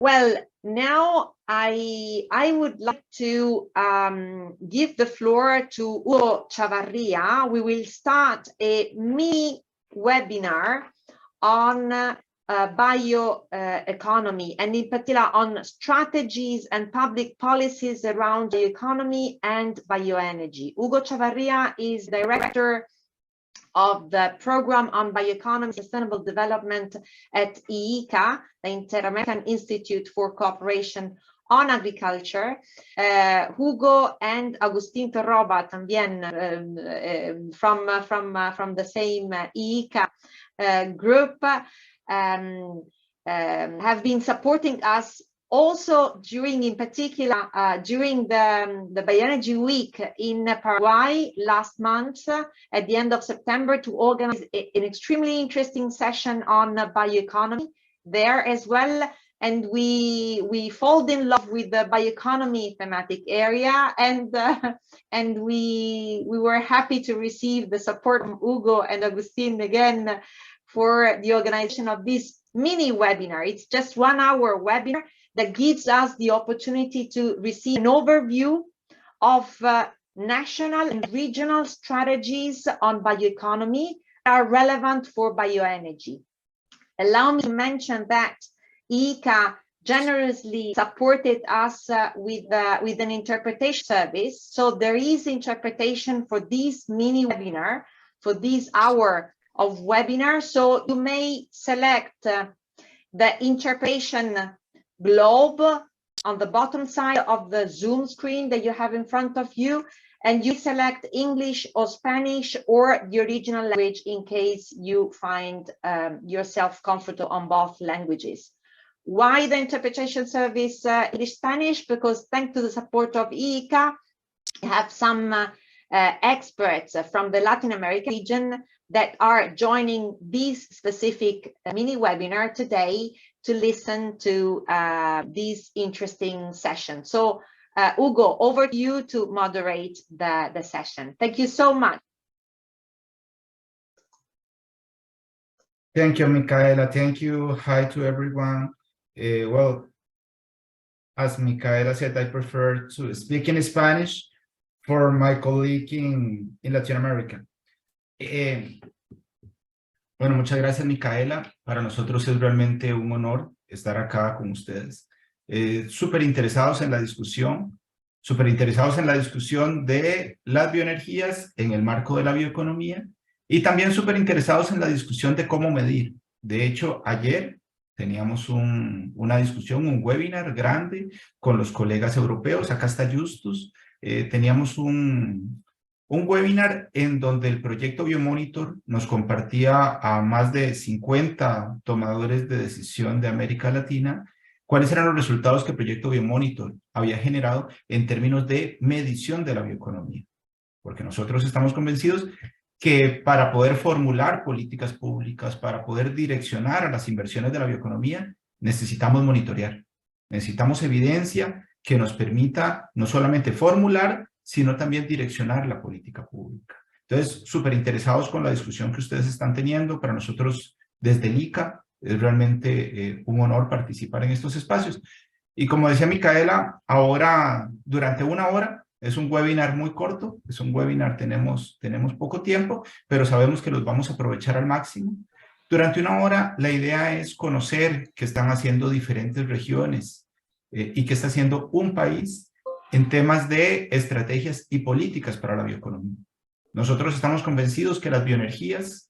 Well, now I would like to give the floor to Ugo Chavarria. We will start a mini webinar on bioeconomy, and in particular on strategies and public policies around bioeconomy and bioenergy. Ugo Chavarria is director of the program on bioeconomy and sustainable development at IICA, the Inter-American Institute for Cooperation on Agriculture. Hugo and Agustín Torroba, también from the same IICA group, have been supporting us also during, in particular, during the Bioenergy Week in Paraguay last month, at the end of September, to organize an extremely interesting session on bioeconomy there as well. And we fall in love with the bioeconomy thematic area, and we were happy to receive the support from Hugo and Agustín again for the organization of this mini webinar. It's just 1 hour webinar that gives us the opportunity to receive an overview of national and regional strategies on bioeconomy that are relevant for bioenergy. Allow me to mention that IICA generously supported us with an interpretation service. So there is interpretation for this mini webinar, for this hour of webinar. So you may select the interpretation globe on the bottom side of the Zoom screen that you have in front of you, and you select English or Spanish or the original language in case you find yourself comfortable on both languages. Why the interpretation service English-Spanish? Because thanks to the support of IICA, we have some experts from the Latin American region that are joining this specific mini webinar today to listen to this interesting session. So Hugo, over to you to moderate the session. Thank you so much. Thank you, Micaela. Thank you. Hi to everyone. Well, as Micaela said, I prefer to speak in Spanish for my colleague in Latin America. Bueno, muchas gracias, Micaela. Para nosotros es realmente un honor estar acá con ustedes. Súper interesados en la discusión, de las bioenergías en el marco de la bioeconomía, y también súper interesados en la discusión de cómo medir. De hecho, ayer teníamos una discusión, un webinar grande con los colegas europeos. Acá está Justus. Teníamos un webinar en donde el proyecto Biomonitor nos compartía a más de 50 tomadores de decisión de América Latina cuáles eran los resultados que el proyecto Biomonitor había generado en términos de medición de la bioeconomía. Porque nosotros estamos convencidos que para poder formular políticas públicas, para poder direccionar a las inversiones de la bioeconomía, necesitamos monitorear. Necesitamos evidencia que nos permita no solamente formular, sino también direccionar la política pública. Entonces, súper interesados con la discusión que ustedes están teniendo. Para nosotros, desde el ICA, es realmente un honor participar en estos espacios. Y como decía Micaela, ahora, durante 1 hora, es un webinar muy corto, es un webinar, tenemos poco tiempo, pero sabemos que los vamos a aprovechar al máximo. Durante 1 hora, la idea es conocer qué están haciendo diferentes regiones y qué está haciendo un país en temas de estrategias y políticas para la bioeconomía. Nosotros estamos convencidos que las bioenergías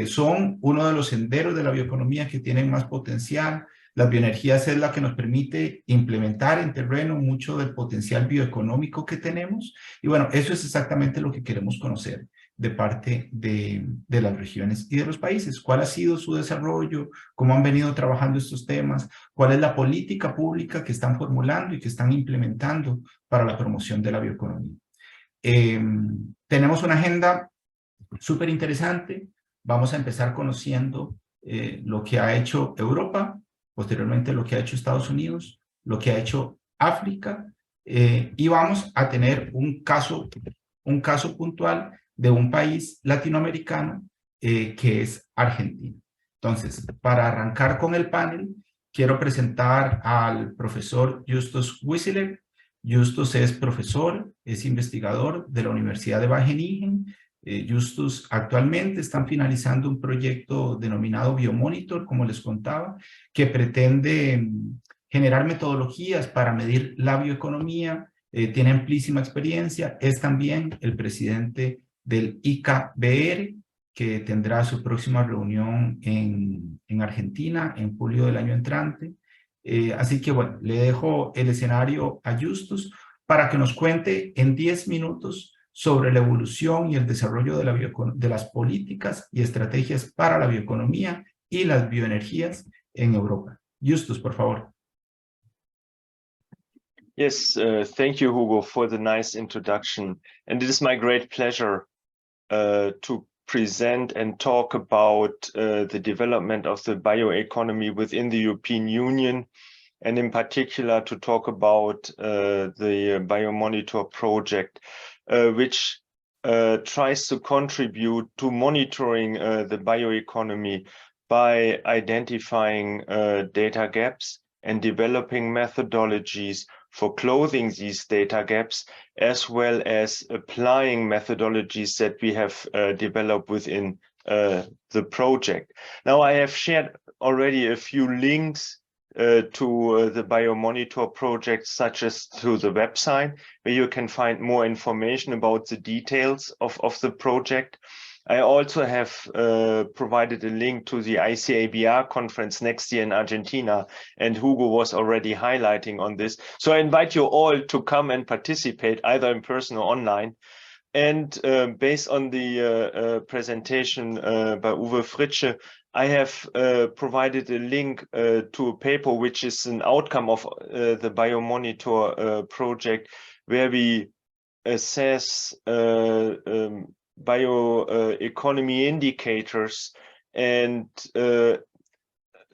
son uno de los senderos de la bioeconomía que tienen más potencial. Las bioenergías es la que nos permite implementar en terreno mucho del potencial bioeconómico que tenemos. Y bueno, eso es exactamente lo que queremos conocer de parte de las regiones y de los países. ¿Cuál ha sido su desarrollo? ¿Cómo han venido trabajando estos temas? ¿Cuál es la política pública que están formulando y que están implementando para la promoción de la bioeconomía? Tenemos una agenda súper interesante. Vamos a empezar conociendo lo que ha hecho Europa, posteriormente lo que ha hecho Estados Unidos, lo que ha hecho África, y vamos a tener un caso puntual de un país latinoamericano que es Argentina. Entonces, para arrancar con el panel, quiero presentar al profesor Justus Wieseler. Justus es profesor, es investigador de la Universidad de Wageningen. Justus actualmente están finalizando un proyecto denominado Biomonitor, como les contaba, que pretende generar metodologías para medir la bioeconomía. Tiene amplísima experiencia, es también el presidente del GBEP, que tendrá su próxima reunión en Argentina en julio del año entrante. Así que bueno, le dejo el escenario a Justus para que nos cuente en 10 minutos sobre la evolución y el desarrollo de las políticas y estrategias para la bioeconomía y las bioenergías en Europa. Justus, por favor. Yes, thank you, Hugo, for the nice introduction. And it is my great pleasure to present and talk about the development of the bioeconomy within the European Union, and in particular to talk about the Biomonitor project, which tries to contribute to monitoring the bioeconomy by identifying data gaps and developing methodologies for closing these data gaps, as well as applying methodologies that we have developed within the project. Now, I have shared already a few links to the Biomonitor project, such as to the website, where you can find more information about the details of the project. I also have provided a link to the ICABR conference next year in Argentina, and Hugo was already highlighting on this. So I invite you all to come and participate, either in person or online. And based on the presentation by Uwe Fritsche, I have provided a link to a paper which is an outcome of the Biomonitor project, where we assess bioeconomy indicators and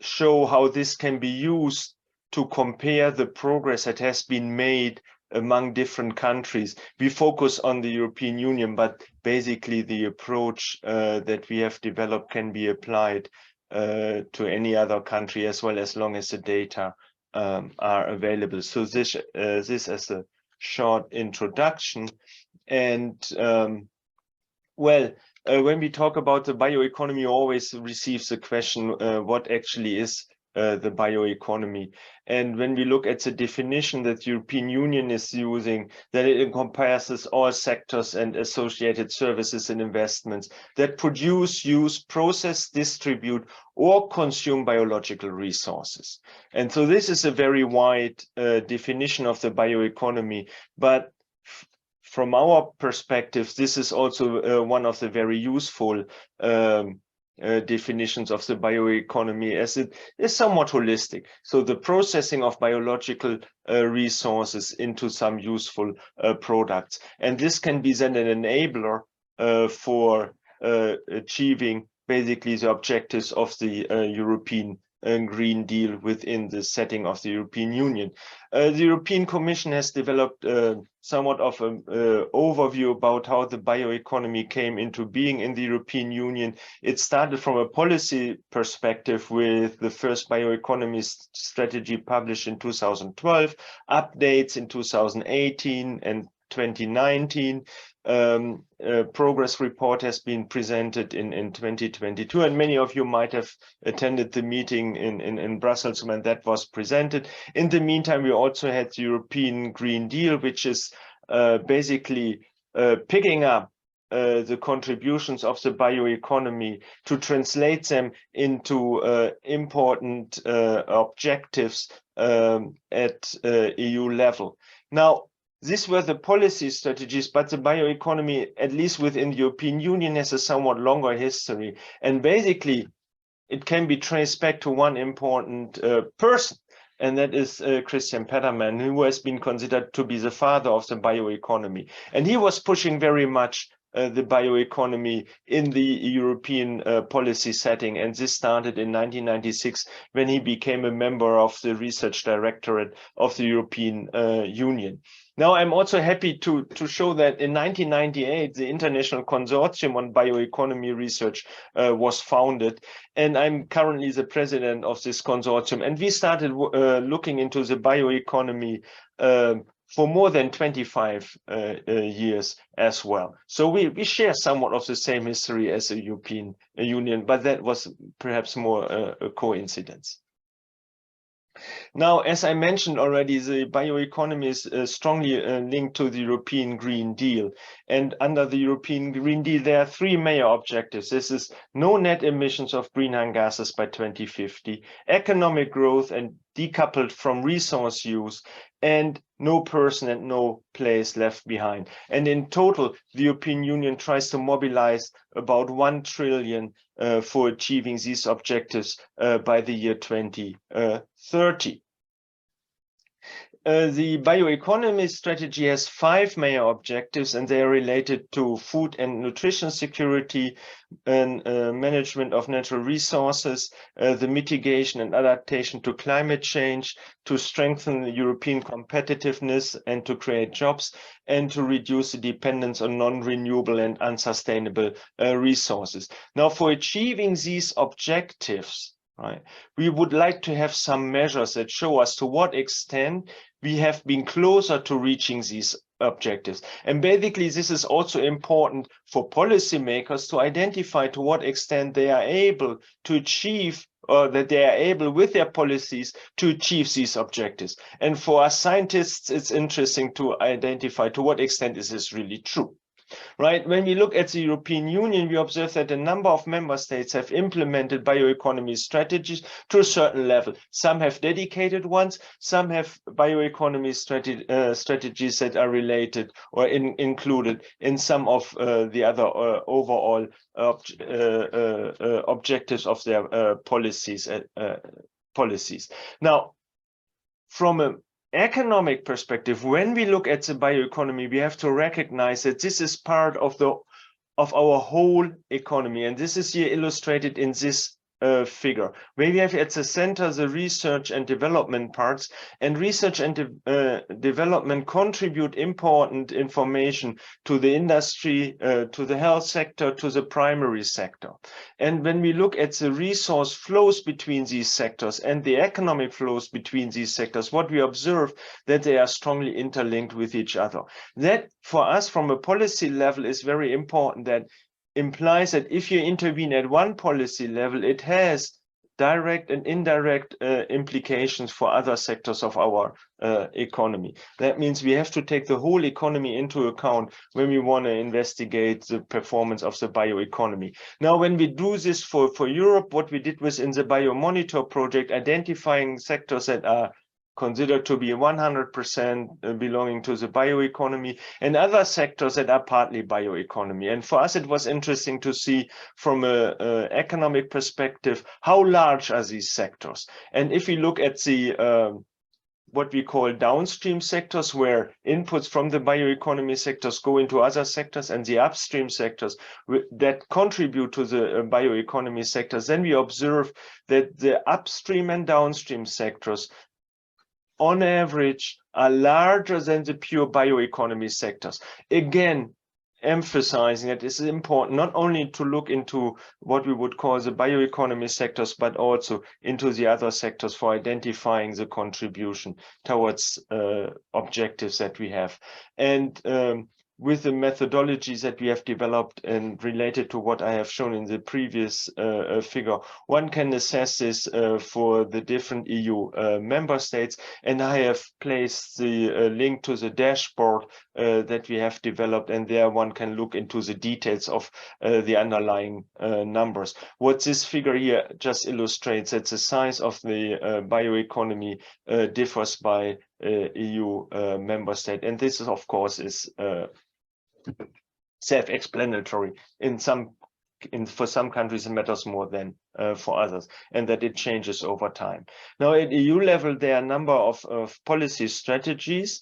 show how this can be used to compare the progress that has been made among different countries. We focus on the European Union, but basically the approach that we have developed can be applied to any other country, as well, as long as the data are available. So this as a short introduction. And well, when we talk about the bioeconomy, always receives the question, what actually is the bioeconomy? And when we look at the definition that the European Union is using, that it encompasses all sectors and associated services and investments that produce, use, process, distribute, or consume biological resources. And so this is a very wide definition of the bioeconomy, but from our perspective, this is also one of the very useful definitions of the bioeconomy, as it is somewhat holistic. So the processing of biological resources into some useful products. And this can be then an enabler for achieving basically the objectives of the European Green Deal within the setting of the European Union. The European Commission has developed somewhat of an overview about how the bioeconomy came into being in the European Union. It started from a policy perspective with the first bioeconomy strategy published in 2012, updates in 2018 and 2019. Progress report has been presented in 2022, and many of you might have attended the meeting in Brussels when that was presented. In the meantime, we also had the European Green Deal, which is basically picking up the contributions of the bioeconomy to translate them into important objectives at EU level. Now, these were the policy strategies, but the bioeconomy, at least within the European Union, has a somewhat longer history. And basically, it can be traced back to one important person, and that is Christian Petermann, who has been considered to be the father of the bioeconomy. And he was pushing very much the bioeconomy in the European policy setting. And this started in 1996 when he became a member of the Research Directorate of the European Union. Now, I'm also happy to show that in 1998, the International Consortium on Bioeconomy Research was founded, and I'm currently the president of this consortium. And we started looking into the bioeconomy for more than 25 years as well. So we share somewhat of the same history as the European Union, but that was perhaps more a coincidence. Now, as I mentioned already, the bioeconomy is strongly linked to the European Green Deal. And under the European Green Deal, there are three major objectives. This is no net emissions of greenhouse gases by 2050, economic growth and decoupled from resource use, and no person and no place left behind. And in total, the European Union tries to mobilize about 1 trillion for achieving these objectives by the year 2030. The bioeconomy strategy has 5 major objectives, and they are related to food and nutrition security and management of natural resources, the mitigation and adaptation to climate change, to strengthen the European competitiveness and to create jobs, and to reduce the dependence on non-renewable and unsustainable resources. Now, for achieving these objectives, right, we would like to have some measures that show us to what extent we have been closer to reaching these objectives. And basically, this is also important for policymakers to identify to what extent they are able to achieve, or that they are able with their policies to achieve these objectives. And for us scientists, it's interesting to identify to what extent is this really true. Right? When we look at the European Union, we observe that a number of member states have implemented bioeconomy strategies to a certain level. Some have dedicated ones, some have bioeconomy strategies that are related or included in some of the other overall objectives of their policies. Now, from an economic perspective, when we look at the bioeconomy, we have to recognize that this is part of our whole economy, and this is here illustrated in this figure, where we have at the center the research and development parts, and research and development contribute important information to the industry, to the health sector, to the primary sector. And when we look at the resource flows between these sectors and the economic flows between these sectors, what we observe that they are strongly interlinked with each other. That, for us, from a policy level, is very important. That implies that if you intervene at one policy level, it has direct and indirect implications for other sectors of our economy. That means we have to take the whole economy into account when we want to investigate the performance of the bioeconomy. Now, when we do this for Europe, what we did was in the BioMonitor project, identifying sectors that are considered to be 100% belonging to the bioeconomy, and other sectors that are partly bioeconomy. And for us, it was interesting to see from an economic perspective, how large are these sectors? And if we look at the what we call downstream sectors, where inputs from the bioeconomy sectors go into other sectors, and the upstream sectors that contribute to the bioeconomy sectors, then we observe that the upstream and downstream sectors on average are larger than the pure bioeconomy sectors. Again, emphasizing that it's important not only to look into what we would call the bioeconomy sectors, but also into the other sectors for identifying the contribution towards objectives that we have. And with the methodologies that we have developed and related to what I have shown in the previous figure, one can assess this for the different EU member states. And I have placed the link to the dashboard that we have developed, and there one can look into the details of the underlying numbers. What this figure here just illustrates, that the size of the bioeconomy differs by EU member state. And this is, of course, is self-explanatory. For some countries it matters more than for others, and that it changes over time. Now, at EU level, there are a number of policy strategies,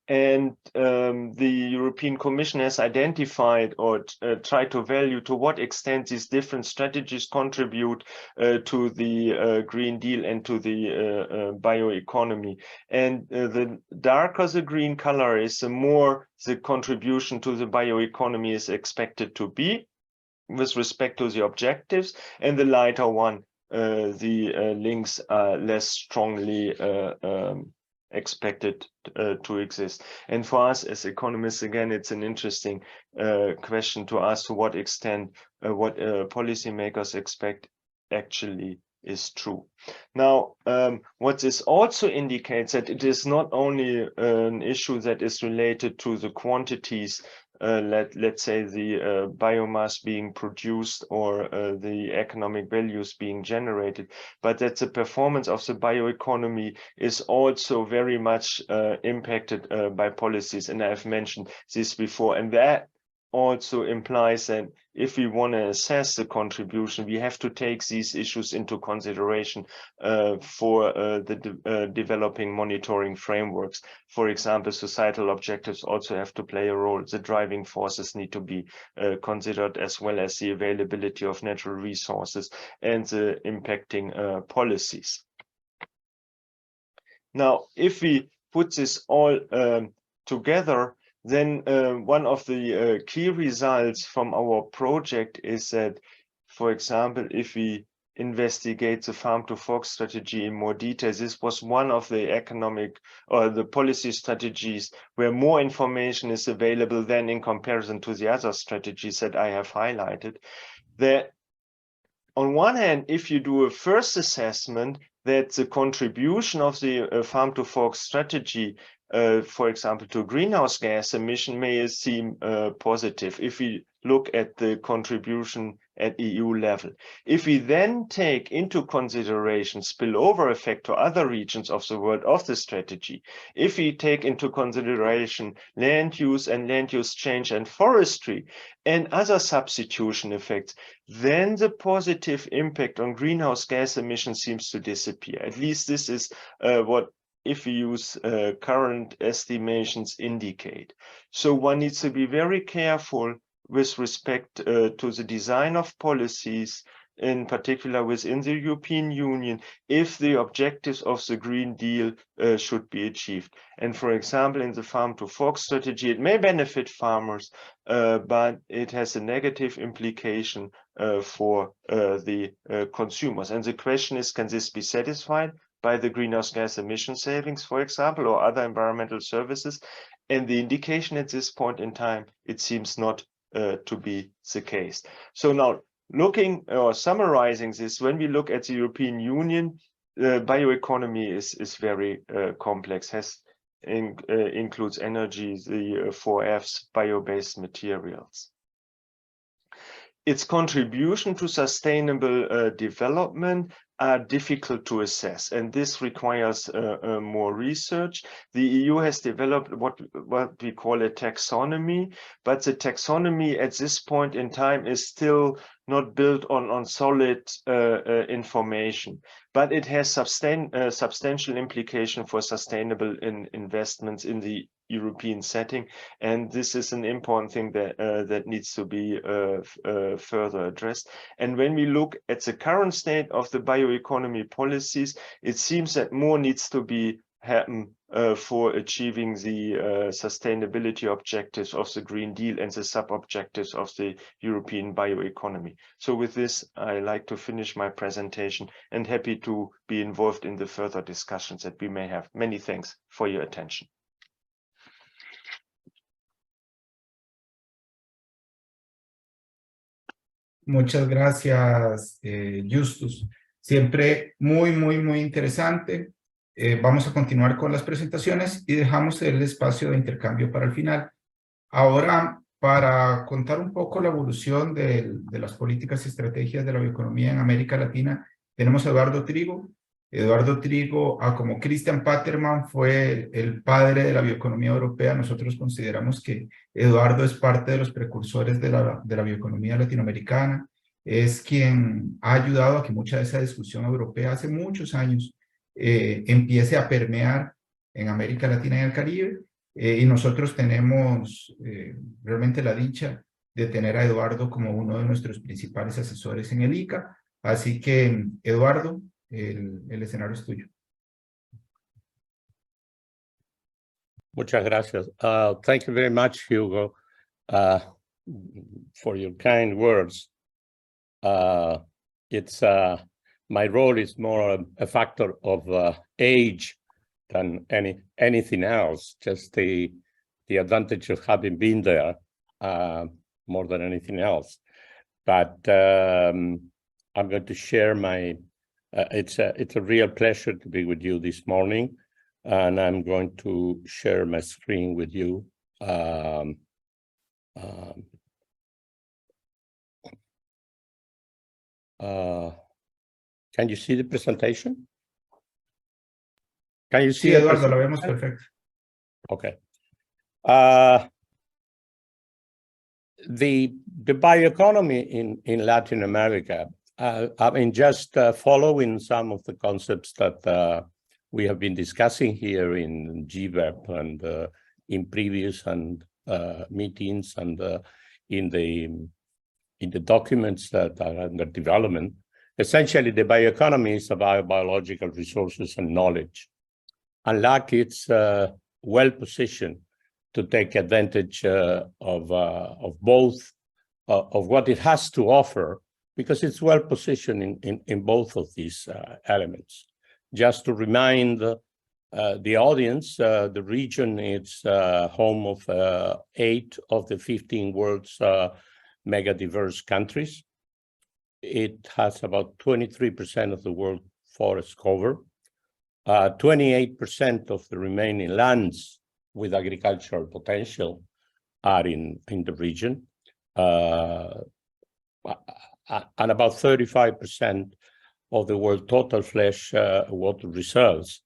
And the European Commission has identified or tried to value to what extent these different strategies contribute to the Green Deal and to the bioeconomy. And the darker the green color is, the more the contribution to the bioeconomy is expected to be with respect to the objectives, and the lighter one, the links are less strongly expected to exist. And for us as economists, again, it's an interesting question to ask to what extent what policymakers expect actually is true. Now, what this also indicates that it is not only an issue that is related to the quantities, let's say the biomass being produced or the economic values being generated, but that the performance of the bioeconomy is also very much impacted by policies. And I've mentioned this before, and that also implies that if we want to assess the contribution, we have to take these issues into consideration for the developing monitoring frameworks. For example, societal objectives also have to play a role. The driving forces need to be considered, as well as the availability of natural resources and the impacting policies. Now, if we put this all together, then one of the key results from our project is that, for example, if we investigate the farm to fork strategy in more detail, this was one of the economic or the policy strategies where more information is available than in comparison to the other strategies that I have highlighted. That on one hand, if you do a first assessment that the contribution of the farm to fork strategy, for example, to greenhouse gas emission may seem positive if we look at the contribution at EU level. If we then take into consideration spillover effect to other regions of the world of the strategy, if we take into consideration land use and land use change and forestry and other substitution effects, then the positive impact on greenhouse gas emissions seems to disappear. At least this is what, if we use current estimations, indicate. So one needs to be very careful with respect to the design of policies, in particular within the European Union, if the objectives of the Green Deal should be achieved. And for example, in the farm to fork strategy, it may benefit farmers, but it has a negative implication for the consumers. And the question is, can this be satisfied by the greenhouse gas emission savings, for example, or other environmental services? And the indication at this point in time, it seems not to be the case. So now, looking or summarizing this, when we look at the European Union, bioeconomy is very complex, includes energy, the 4Fs, bio-based materials. Its contribution to sustainable development are difficult to assess, and this requires more research. The EU has developed what we call a taxonomy, but the taxonomy at this point in time is still not built on solid information, but it has substantial implication for sustainable investments in the European setting, and this is an important thing that that needs to be further addressed. And when we look at the current state of the bioeconomy policies, it seems that more needs to be happen for achieving the sustainability objectives of the Green Deal and the sub-objectives of the European bioeconomy. So with this, I like to finish my presentation and happy to be involved in the further discussions that we may have. Many thanks for your attention. Muchas gracias, Justus. Siempre muy interesante. Vamos a continuar con las presentaciones y dejamos el espacio de intercambio para el final. Ahora, para contar un poco la evolución de las políticas y estrategias de la bioeconomía en América Latina, tenemos a Eduardo Trigo. Eduardo Trigo, como Christian Paterman, fue el padre de la bioeconomía europea. Nosotros consideramos que Eduardo es parte de los precursores de la bioeconomía latinoamericana. Es quien ha ayudado a que mucha de esa discusión europea hace muchos años empiece a permear en América Latina y el Caribe. y nosotros tenemos realmente la dicha de tener a Eduardo como uno de nuestros principales asesores en el ICA. Así que, Eduardo, el escenario es tuyo. Muchas gracias. Thank you very much, Hugo, for your kind words. It's my role is more a factor of age than anything else. Just the advantage of having been there more than anything else. But I'm going to share my. It's a real pleasure to be with you this morning. And I'm going to share my screen with you. Can you see the presentation? Can you see? Sí, Eduardo, lo vemos perfecto. Okay. The bioeconomy in Latin America, I mean, just following some of the concepts that we have been discussing here in GBEP and in previous meetings and in the documents that are under development. Essentially, the bioeconomy is about biological resources and knowledge. And LAC, it's well positioned to take advantage of both of what it has to offer, because it's well positioned in both of these elements. Just to remind the audience, the region is home of 8 of the 15 world's mega diverse countries. It has about 23% of the world forest cover, 28% of the remaining lands with agricultural potential are in the region, and about 35% of the world total fresh water reserves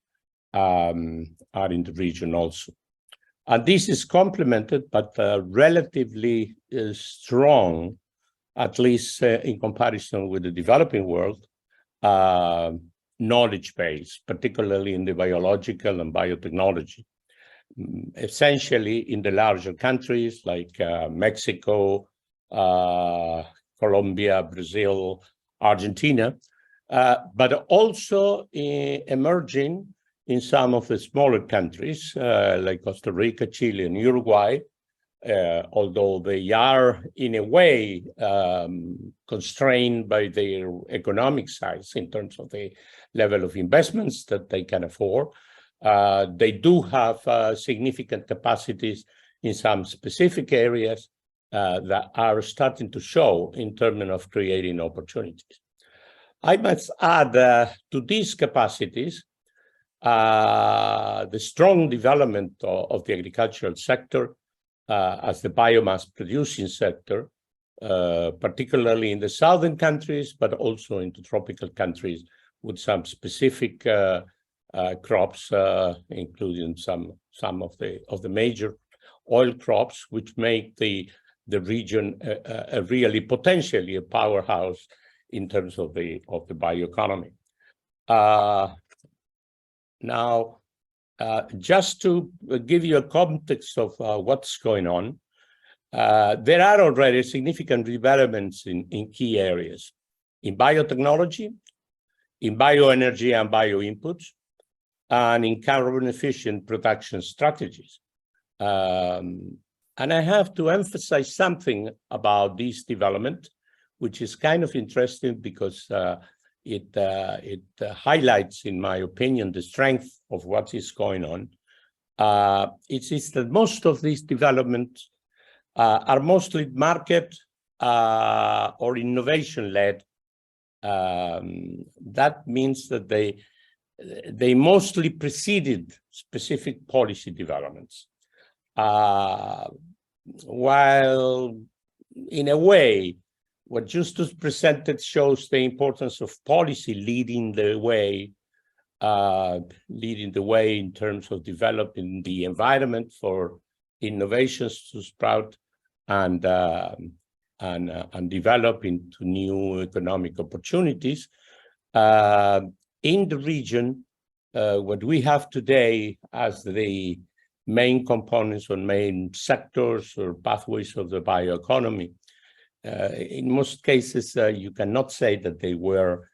are in the region also. And this is complemented, but relatively strong, at least in comparison with the developing world, knowledge base, particularly in the biological and biotechnology. Essentially in the larger countries like Mexico, Colombia, Brazil, Argentina, but also emerging in some of the smaller countries like Costa Rica, Chile, and Uruguay, although they are in a way constrained by their economic size in terms of the level of investments that they can afford. They do have significant capacities in some specific areas that are starting to show in terms of creating opportunities. I must add to these capacities the strong development of the agricultural sector as the biomass producing sector, particularly in the southern countries, but also in the tropical countries with some specific crops, including some of the major oil crops, which make the region a really potentially a powerhouse in terms of the bioeconomy. Now, just to give you a context of what's going on, there are already significant developments in key areas, in biotechnology, in bioenergy and bioinputs, and in carbon efficient production strategies. And I have to emphasize something about this development, which is kind of interesting because it highlights, in my opinion, the strength of what is going on. It is that most of these developments are mostly market or innovation-led. That means that they mostly preceded specific policy developments. While in a way, what Justus presented shows the importance of policy leading the way in terms of developing the environment for innovations to sprout and develop into new economic opportunities. In the region, what we have today as the main components or main sectors or pathways of the bioeconomy. In most cases, you cannot say that they were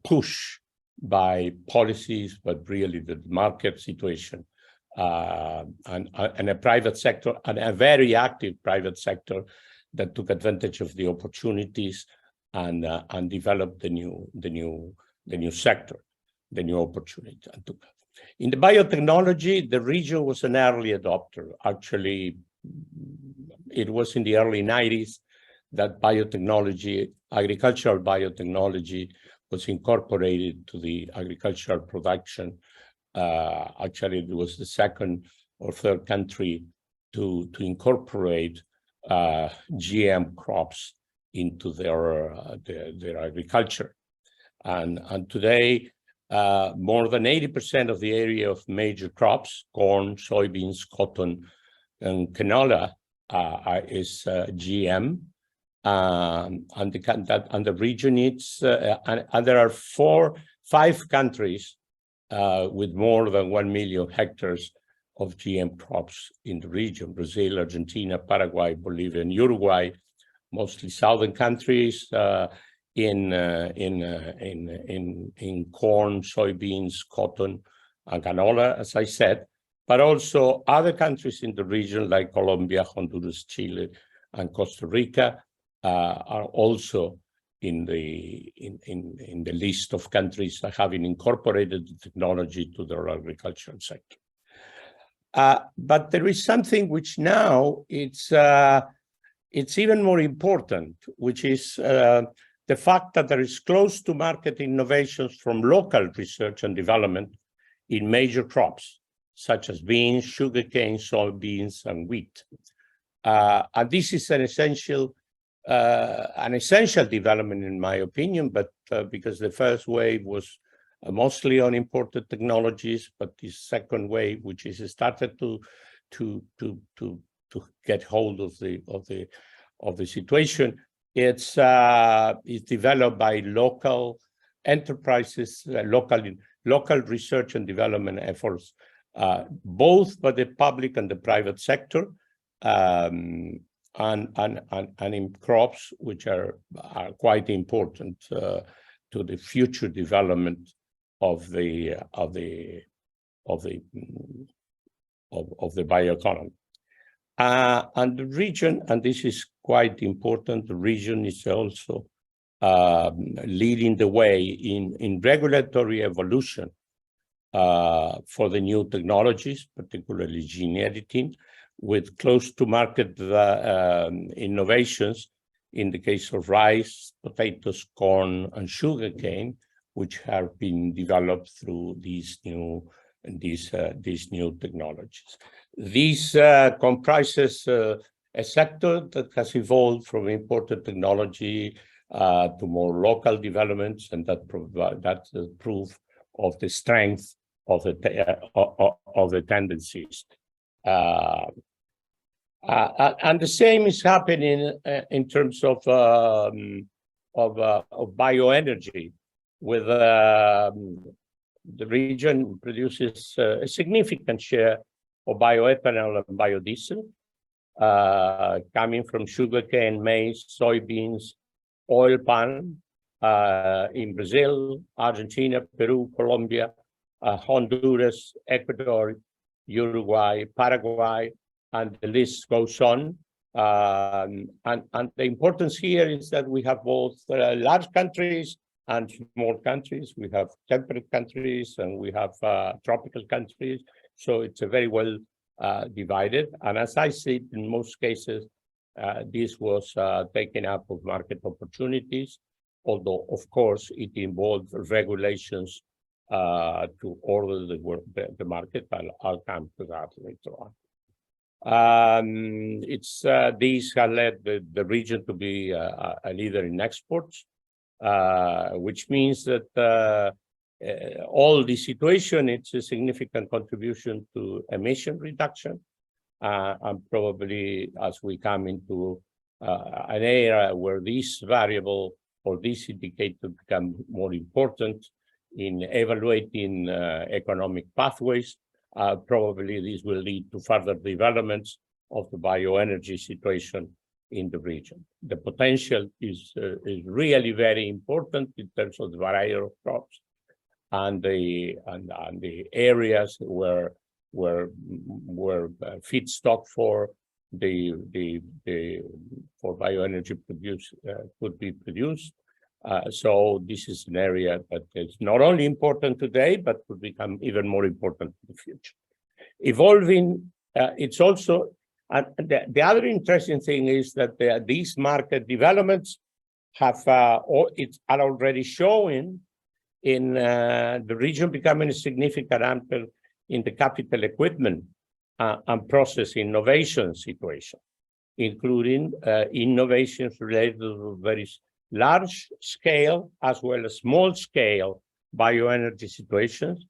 pushed by policies, but really the market situation and a private sector, and a very active private sector that took advantage of the opportunities and developed the new sector, the new opportunity. In the biotechnology, the region was an early adopter. Actually, it was in the early 90s that biotechnology, agricultural biotechnology, was incorporated to the agricultural production. Actually, it was the second or third country to incorporate GM crops into their agriculture. And today, more than 80% of the area of major crops, corn, soybeans, cotton, and canola, is GM. And the region needs, and there are 5 countries with more than 1 million hectares of GM crops in the region: Brazil, Argentina, Paraguay, Bolivia, and Uruguay, mostly southern countries in corn, soybeans, cotton, and canola, as I said, but also other countries in the region like Colombia, Honduras, Chile, and Costa Rica are also in the list of countries that having incorporated the technology to their agricultural sector. But there is something which now it's even more important, which is the fact that there is close to market innovations from local research and development in major crops, such as beans, sugarcane, soybeans, and wheat. And this is an essential development, in my opinion, but because the first wave was mostly on imported technologies, but the second wave, which is started to get hold of the situation, it's developed by local enterprises, local research and development efforts, both by the public and the private sector, and in crops which are quite important to the future development of the bioeconomy. And the region, and this is quite important, the region is also leading the way in regulatory evolution for the new technologies, particularly gene editing, with close to market innovations in the case of rice, potatoes, corn, and sugarcane, which have been developed through these new technologies. This comprises a sector that has evolved from imported technology to more local developments, and that's the proof of the strength of the tendencies. And the same is happening in terms of bioenergy, with the region produces a significant share of bioethanol and biodiesel coming from sugarcane, maize, soybeans, oil palm in Brazil, Argentina, Peru, Colombia, Honduras, Ecuador, Uruguay, Paraguay, and the list goes on. And the importance here is that we have both large countries and small countries. We have temperate countries and we have tropical countries. So it's a very well divided. And as I said, in most cases, this was taken up of market opportunities, although of course it involved regulations to order the market. I'll come to that later on. These have led the region to be a leader in exports, which means that all the situation, it's a significant contribution to emission reduction. And probably as we come into an era where this variable or this indicator become more important in evaluating economic pathways probably this will lead to further developments of the bioenergy situation in the region. The potential is really very important in terms of the variety of crops and the areas where feedstock for for bioenergy could be produced. So this is an area that is not only important today, but could become even more important in the future. Evolving, it's also, the other interesting thing is that these market developments are already showing in the region becoming a significant actor in the capital equipment and process innovation situation, including innovations related to very large scale as well as small scale bioenergy situations,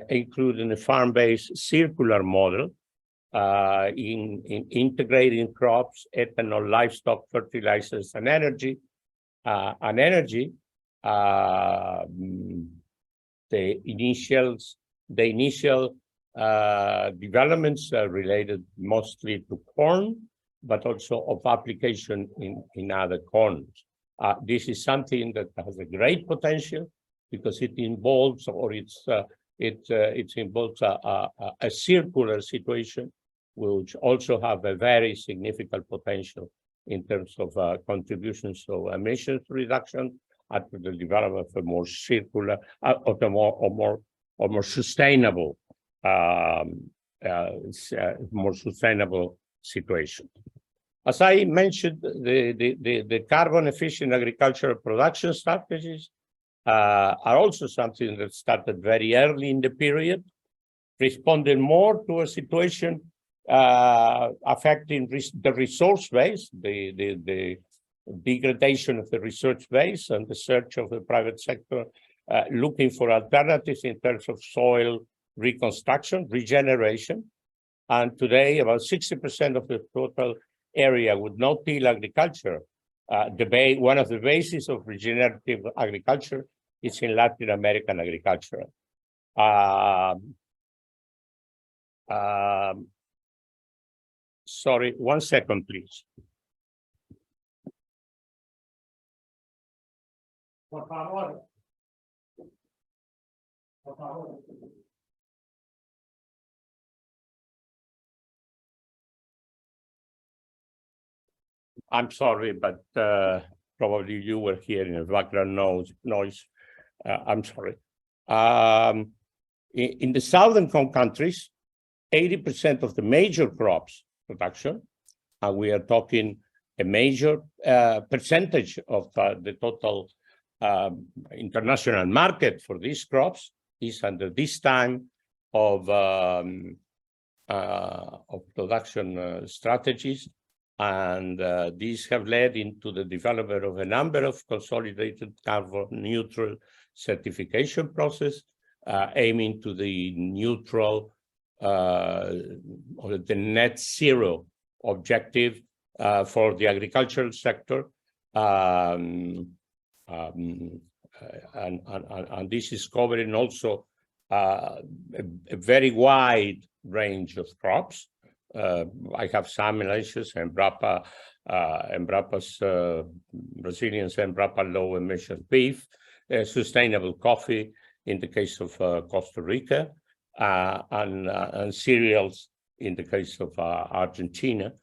including a farm-based circular model in integrating crops, ethanol, livestock, fertilizers, and energy. The initial developments related mostly to corn, but also of application in other corns. This is something that has a great potential because it involves, or it involves a circular situation, which also have a very significant potential in terms of contributions to emissions reduction and to the development of a more circular, or more sustainable, situation. As I mentioned, the carbon efficient agricultural production strategies are also something that started very early in the period, responding more to a situation affecting the resource base, the degradation of the resource base, and the search of the private sector looking for alternatives in terms of soil reconstruction, regeneration. And today, about 60% of the total area with no-till agriculture. One of the bases of regenerative agriculture is in Latin American agriculture. Sorry, 1 second, please. Por favor. Por favor. I'm sorry, but probably you were hearing a background noise. I'm sorry. In the southern countries, 80% of the major crops production, and we are talking a major percentage of the total international market for these crops, is under this time of production strategies. And these have led into the development of a number of consolidated carbon neutral certification process, aiming to the neutral or the net zero objective for the agricultural sector. And this is covering also a very wide range of crops. I have some Malaysia's Embrapa, Embrapa's Brazilian's Embrapa low emission beef, sustainable coffee in the case of Costa Rica, and cereals in the case of Argentina,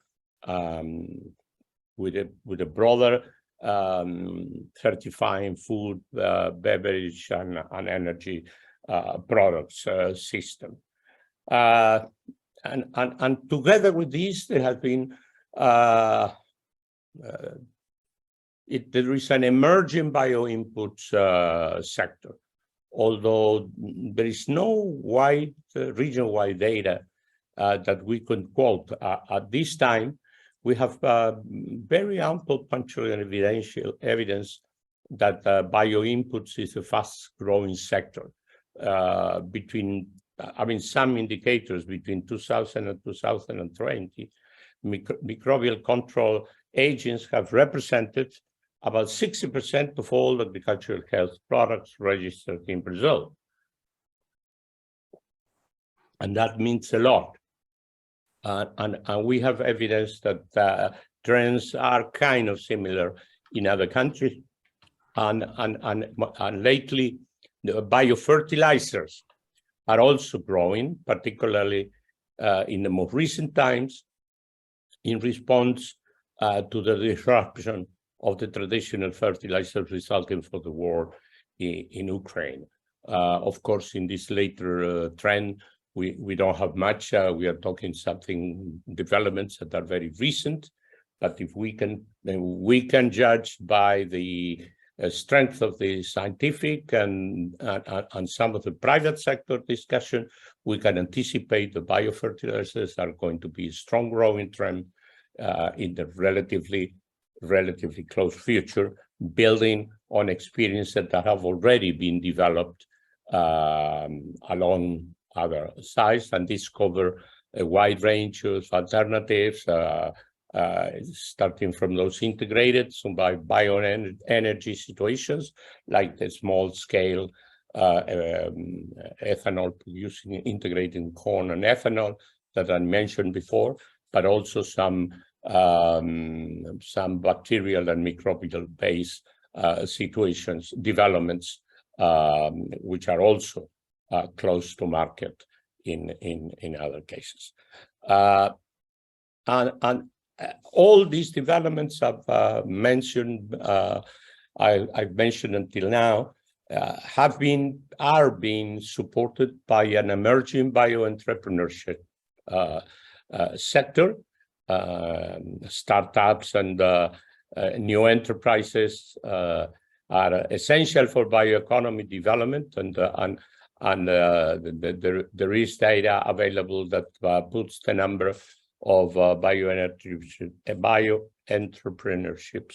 with a broader certifying food, beverage, and energy products system. And together with this, there has been there is an emerging bioinputs sector, although there is no region-wide data that we can quote. At this time, we have very ample punctual evidence that bioinputs is a fast-growing sector. Some indicators between 2000 and 2020, microbial control agents have represented about 60% of all agricultural health products registered in Brazil. and that means a lot. And we have evidence that trends are kind of similar in other countries. And lately, the biofertilizers are also growing, particularly in the more recent times, in response to the disruption of the traditional fertilizers resulting from the war in Ukraine. Of course, in this later trend, we don't have much. We are talking something developments that are very recent, but if we can judge by the strength of the scientific and some of the private sector discussion, we can anticipate the biofertilizers are going to be a strong growing trend in the relatively close future, building on experiences that have already been developed along other sides, and discover a wide range of alternatives, starting from those integrated by bioenergy situations, like the small-scale ethanol producing, integrating corn and ethanol that I mentioned before, but also some bacterial and microbial-based situations, developments, which are also close to market in other cases. And all these developments I've mentioned, I've mentioned until now, are being supported by an emerging bioentrepreneurship sector. Startups and new enterprises are essential for bioeconomy development, and there is data available that puts the number of bioentrepreneurship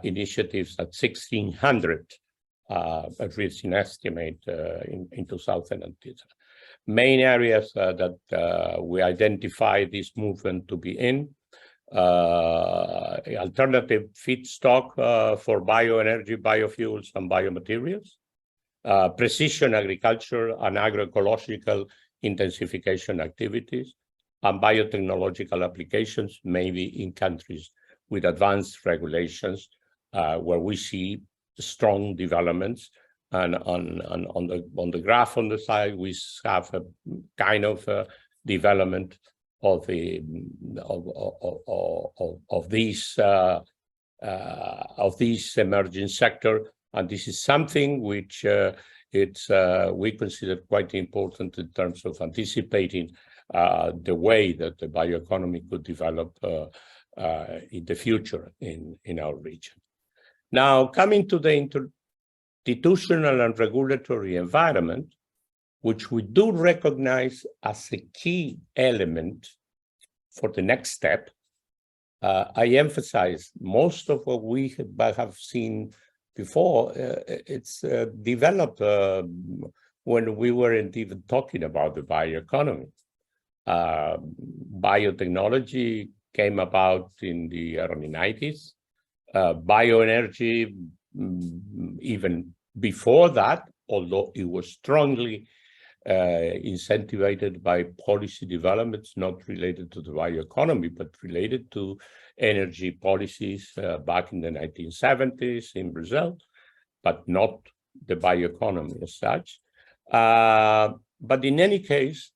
initiatives at 1,600, at least in estimate in 2010. Main areas that we identify this movement to be in: alternative feedstock for bioenergy, biofuels, and biomaterials, precision agriculture and agroecological intensification activities, and biotechnological applications, maybe in countries with advanced regulations, where we see strong developments. And on the graph on the side, we have a kind of development of these emerging sector, and this is something which we consider quite important in terms of anticipating the way that the bioeconomy could develop in the future in our region. Now, coming to the institutional and regulatory environment, which we do recognize as a key element for the next step, I emphasize most of what we have seen before, it's developed when we weren't even talking about the bioeconomy. Biotechnology came about in the early 90s. Bioenergy, even before that, although it was strongly incentivized by policy developments not related to the bioeconomy, but related to energy policies back in the 1970s in Brazil, but not the bioeconomy as such. But in any case,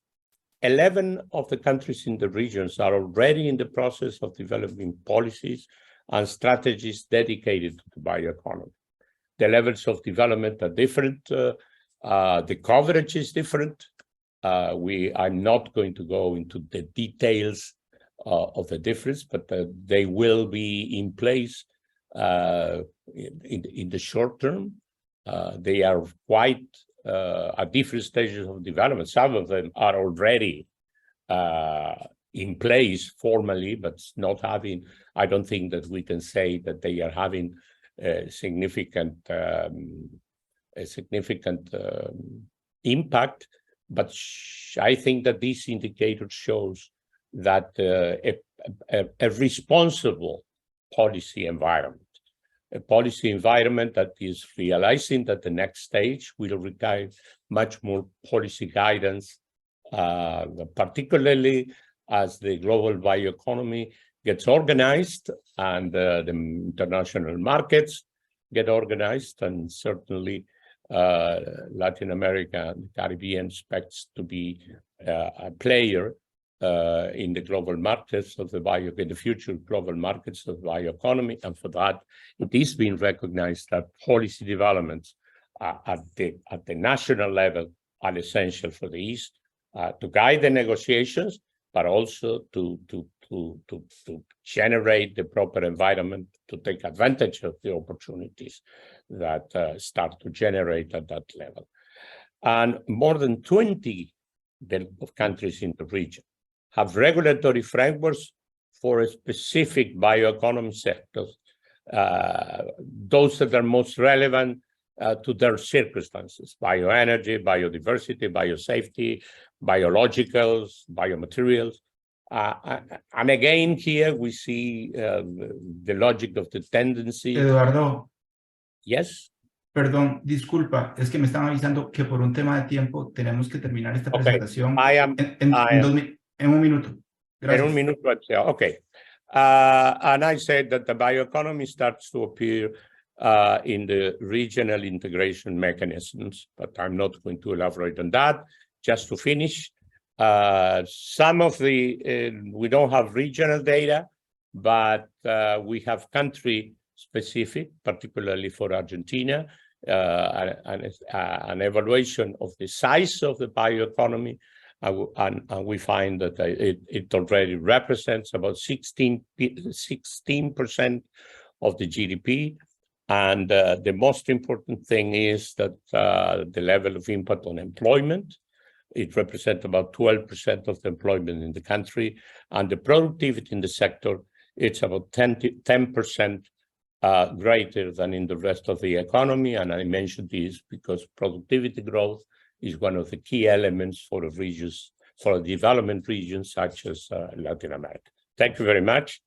11 of the countries in the regions are already in the process of developing policies and strategies dedicated to the bioeconomy. The levels of development are different. The coverage is different. We are not going to go into the details of the difference, but they will be in place in the short term. They are quite at different stages of development. Some of them are already in place formally, but not having, I don't think that we can say that they are having a significant impact, but I think that this indicator shows that a responsible policy environment, a policy environment that is realizing that the next stage will require much more policy guidance particularly as the global bioeconomy gets organized and the international markets get organized, and certainly Latin America and the Caribbean expects to be a player in the global markets of in the future global markets of bioeconomy. And for that, it is being recognized that policy developments at the national level are essential for the East to guide the negotiations, but also to generate the proper environment to take advantage of the opportunities that start to generate at that level. And more than 20 countries in the region have regulatory frameworks for a specific bioeconomy sectors, those that are most relevant to their circumstances: bioenergy, biodiversity, biosafety, biologicals, biomaterials. And again, here we see the logic of the tendency. Eduardo. Yes. Perdón, disculpa, es que me están avisando que por un tema de tiempo tenemos que terminar esta presentación en un minuto. Gracias. En un minuto, okay. And I said that the bioeconomy starts to appear in the regional integration mechanisms, but I'm not going to elaborate on that. Just to finish, some of the, we don't have regional data, but we have country specific, particularly for Argentina, an evaluation of the size of the bioeconomy, and we find that it already represents about 16% of the GDP. And the most important thing is that the level of impact on employment, it represents about 12% of the employment in the country, and the productivity in the sector, it's about 10% greater than in the rest of the economy. And I mentioned this because productivity growth is one of the key elements for the regions, for the development regions such as Latin America. Thank you very much.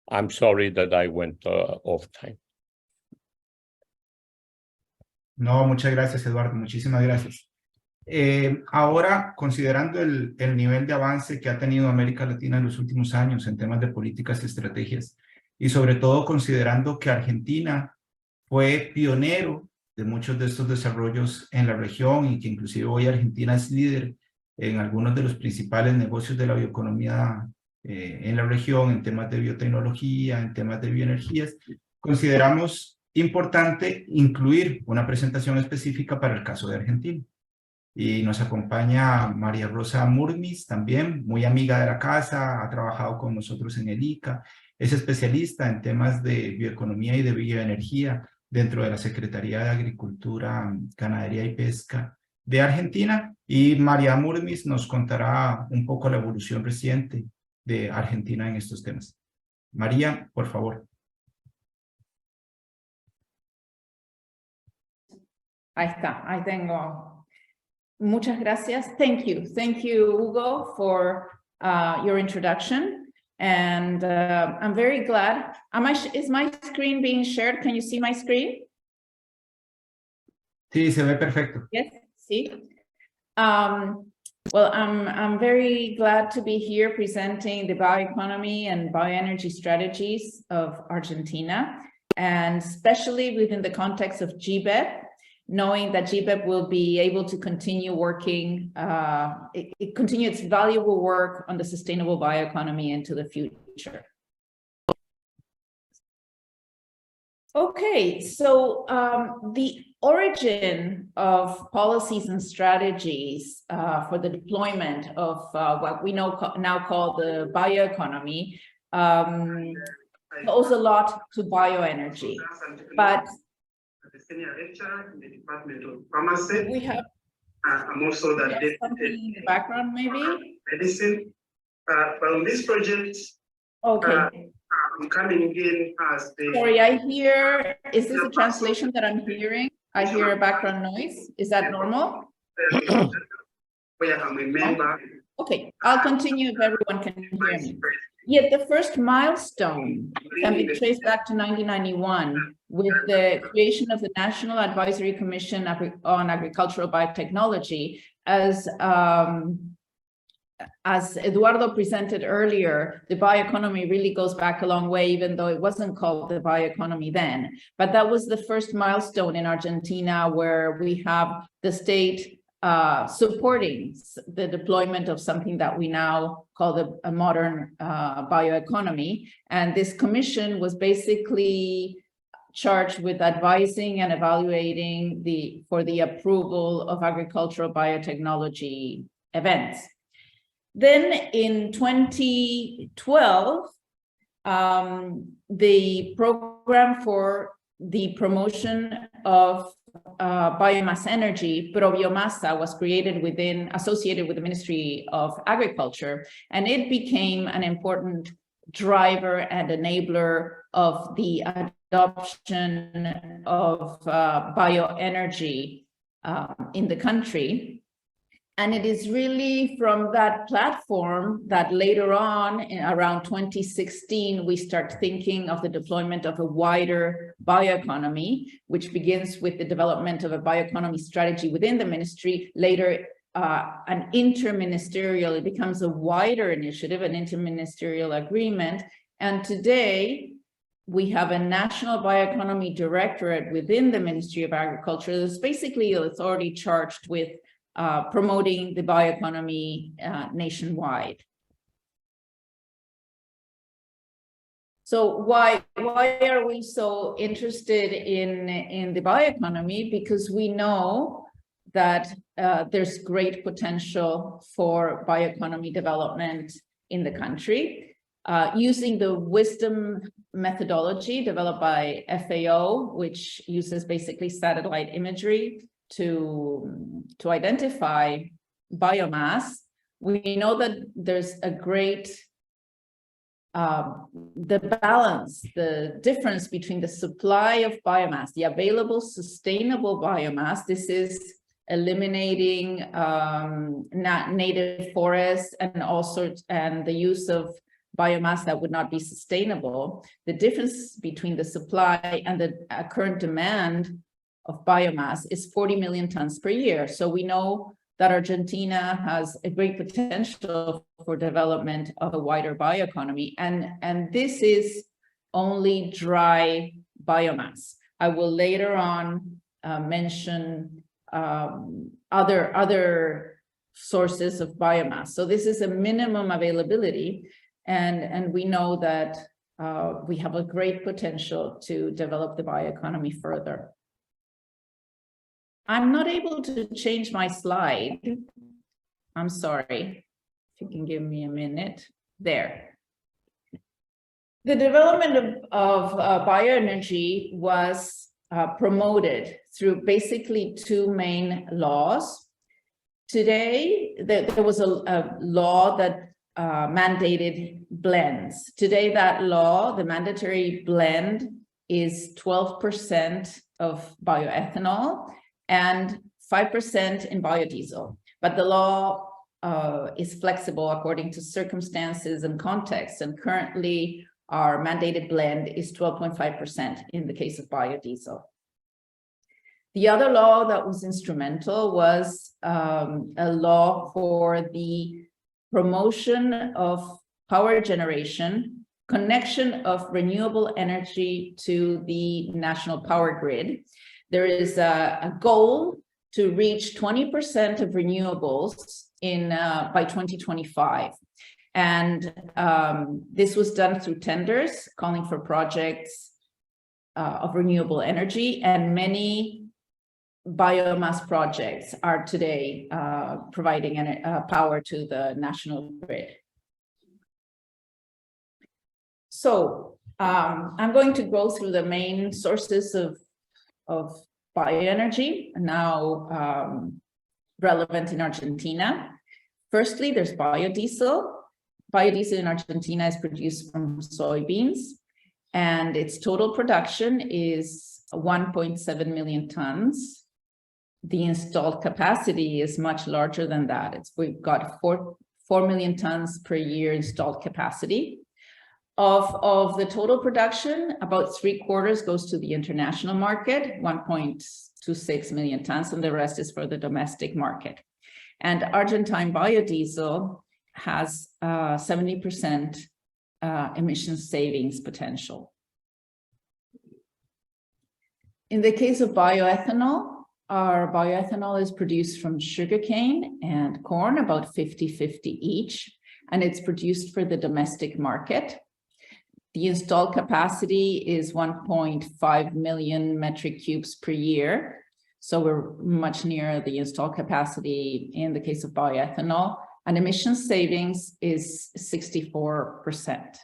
I'm sorry that I went off time. No, muchas gracias, Eduardo. Muchísimas gracias. Ahora, considerando el nivel de avance que ha tenido América Latina en los últimos años en temas de políticas y estrategias, y sobre todo considerando que Argentina fue pionero de muchos de estos desarrollos en la región y que inclusive hoy Argentina es líder en algunos de los principales negocios de la bioeconomía en la región, en temas de biotecnología, en temas de bioenergías, consideramos importante incluir una presentación específica para el caso de Argentina. Y nos acompaña María Rosa Murmis, también muy amiga de la casa, ha trabajado con nosotros en el ICA, es especialista en temas de bioeconomía y de bioenergía dentro de la Secretaría de Agricultura, Ganadería y Pesca de Argentina. Y María Murmis nos contará un poco la evolución reciente de Argentina en estos temas. María, por favor. Ahí está, ahí tengo. Muchas gracias. Thank you, Hugo, for your introduction. And I'm very glad. Is my screen being shared? Can you see my screen? Sí, se ve perfecto. Yes, see. Well, I'm very glad to be here presenting the bioeconomy and bioenergy strategies of Argentina, and especially within the context of GBEP, knowing that GBEP will be able to continue working, continue its valuable work on the sustainable bioeconomy into the future. Okay, so the origin of policies and strategies for the deployment of what we now call the bioeconomy owes a lot to bioenergy, but a senior lecturer in the Department of Pharmacy. We have I'm also the something in the background, maybe? Medicine. From this project, Okay. I'm coming in as the... Sorry, I hear, is this a translation that I'm hearing? I hear a background noise. Is that normal? Where I'm a member. Okay, I'll continue if everyone can hear me. Yet the first milestone can be traced back to 1991 with the creation of the National Advisory Commission on Agricultural Biotechnology as as Eduardo presented earlier, the bioeconomy really goes back a long way, even though it wasn't called the bioeconomy then. But that was the first milestone in Argentina where we have the state supporting the deployment of something that we now call a modern bioeconomy. And this commission was basically charged with advising and evaluating for the approval of agricultural biotechnology events. Then in 2012, the program for the promotion of biomass energy, ProBiomasa, was associated with the Ministry of Agriculture, and it became an important driver and enabler of the adoption of bioenergy in the country. And it is really from that platform that later on, around 2016, we start thinking of the deployment of a wider bioeconomy, which begins with the development of a bioeconomy strategy within the ministry. Later, an interministerial, it becomes a wider initiative, an interministerial agreement. And today, we have a national bioeconomy directorate within the Ministry of Agriculture that's basically the authority charged with promoting the bioeconomy nationwide. So why are we so interested in the bioeconomy? Because we know that there's great potential for bioeconomy development in the country. Using the wisdom methodology developed by FAO, which uses basically satellite imagery to identify biomass, we know that there's a great the difference between the supply of biomass, the available sustainable biomass. This is eliminating native forests and the use of biomass that would not be sustainable. The difference between the supply and the current demand of biomass is 40 million tons per year. So we know that Argentina has a great potential for development of a wider bioeconomy, and this is only dry biomass. I will later on mention other sources of biomass. So this is a minimum availability, and we know that we have a great potential to develop the bioeconomy further. I'm not able to change my slide. I'm sorry. If you can give me a minute. There. The development of bioenergy was promoted through basically two main laws. Today, there was a law that mandated blends. Today, that law, the mandatory blend, is 12% of bioethanol and 5% in biodiesel. But the law is flexible according to circumstances and context. And currently, our mandated blend is 12.5% in the case of biodiesel. The other law that was instrumental was a law for the promotion of power generation, connection of renewable energy to the national power grid. There is a goal to reach 20% of renewables by 2025. And this was done through tenders calling for projects of renewable energy, and many biomass projects are today providing power to the national grid. So I'm going to go through the main sources of bioenergy now relevant in Argentina. Firstly, there's biodiesel. Biodiesel in Argentina is produced from soybeans, and its total production is 1.7 million tons. The installed capacity is much larger than that. We've got 4 million tons per year installed capacity. Of the total production, about 3/4 goes to the international market, 1.26 million tons, and the rest is for the domestic market. And Argentine biodiesel has 70% emission savings potential. In the case of bioethanol, our bioethanol is produced from sugarcane and corn, about 50-50 each, and it's produced for the domestic market. The installed capacity is 1.5 million metric cubes per year. So we're much nearer the installed capacity in the case of bioethanol, and emission savings is 64%.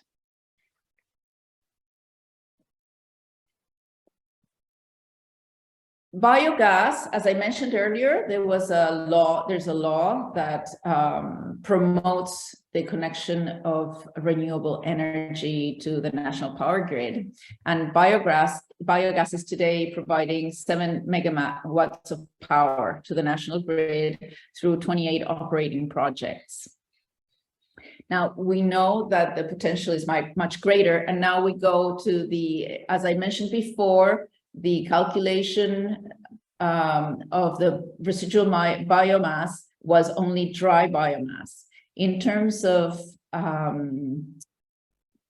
Biogas, as I mentioned earlier, there's a law that promotes the connection of renewable energy to the national power grid. And biogas is today providing 7 megawatts of power to the national grid through 28 operating projects. Now, we know that the potential is much greater. And now we go to the, as I mentioned before, the calculation of the residual biomass was only dry biomass. In terms of the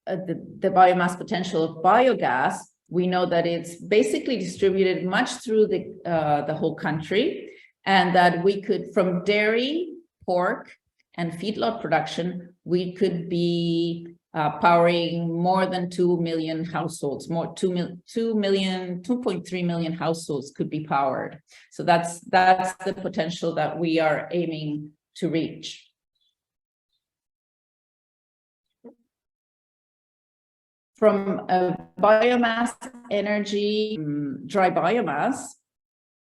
biomass potential of biogas, we know that it's basically distributed much through the whole country, and that we could, from dairy, pork, and feedlot production, we could be powering more than 2 million households, 2.3 million households could be powered. So that's the potential that we are aiming to reach. From biomass energy, dry biomass,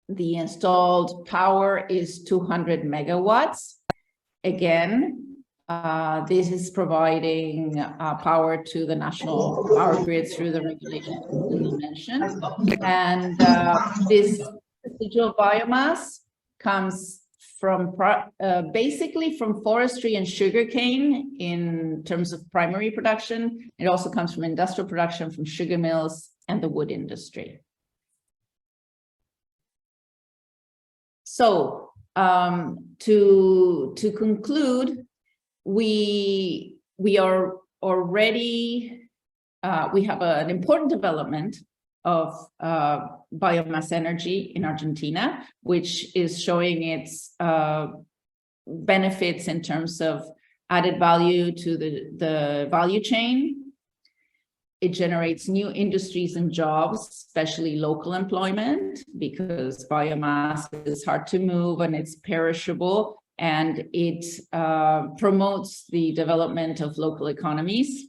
the installed power is 200 megawatts. Again, this is providing power to the national power grid through the regulations we mentioned. And this residual biomass comes from basically from forestry and sugarcane in terms of primary production. It also comes from industrial production, from sugar mills and the wood industry. So to conclude, we are already, we have an important development of biomass energy in Argentina, which is showing its benefits in terms of added value to the value chain. It generates new industries and jobs, especially local employment, because biomass is hard to move and it's perishable, and it promotes the development of local economies.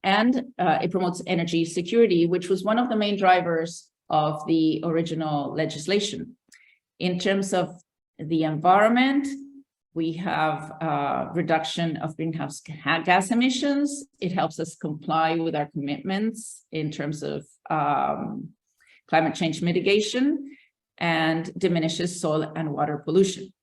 And it promotes energy security, which was one of the main drivers of the original legislation. In terms of the environment, we have reduction of greenhouse gas emissions. It helps us comply with our commitments in terms of climate change mitigation, and diminishes soil and water pollution.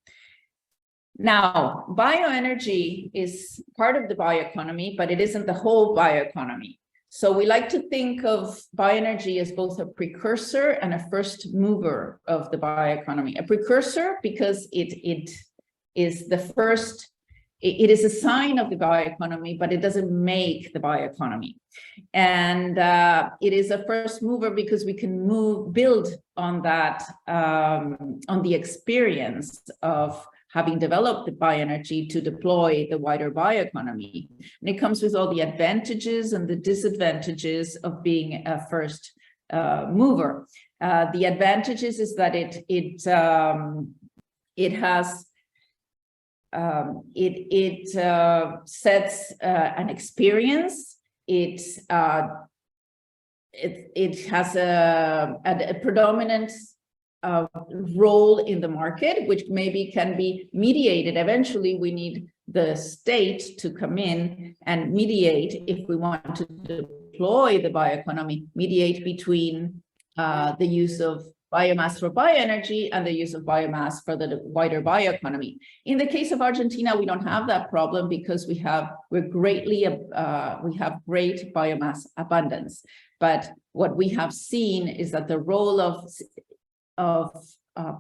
Now, bioenergy is part of the bioeconomy, but it isn't the whole bioeconomy. So we like to think of bioenergy as both a precursor and a first mover of the bioeconomy. A precursor because it is the first, it is a sign of the bioeconomy, but it doesn't make the bioeconomy. And it is a first mover because we can build on that, on the experience of having developed the bioenergy to deploy the wider bioeconomy. And it comes with all the advantages and the disadvantages of being a first mover. The advantages is that it sets an experience. It has a predominant role in the market, which maybe can be mediated. Eventually, we need the state to come in and mediate if we want to deploy the bioeconomy, mediate between the use of biomass for bioenergy and the use of biomass for the wider bioeconomy. In the case of Argentina, we don't have that problem because we have great biomass abundance. But what we have seen is that the role of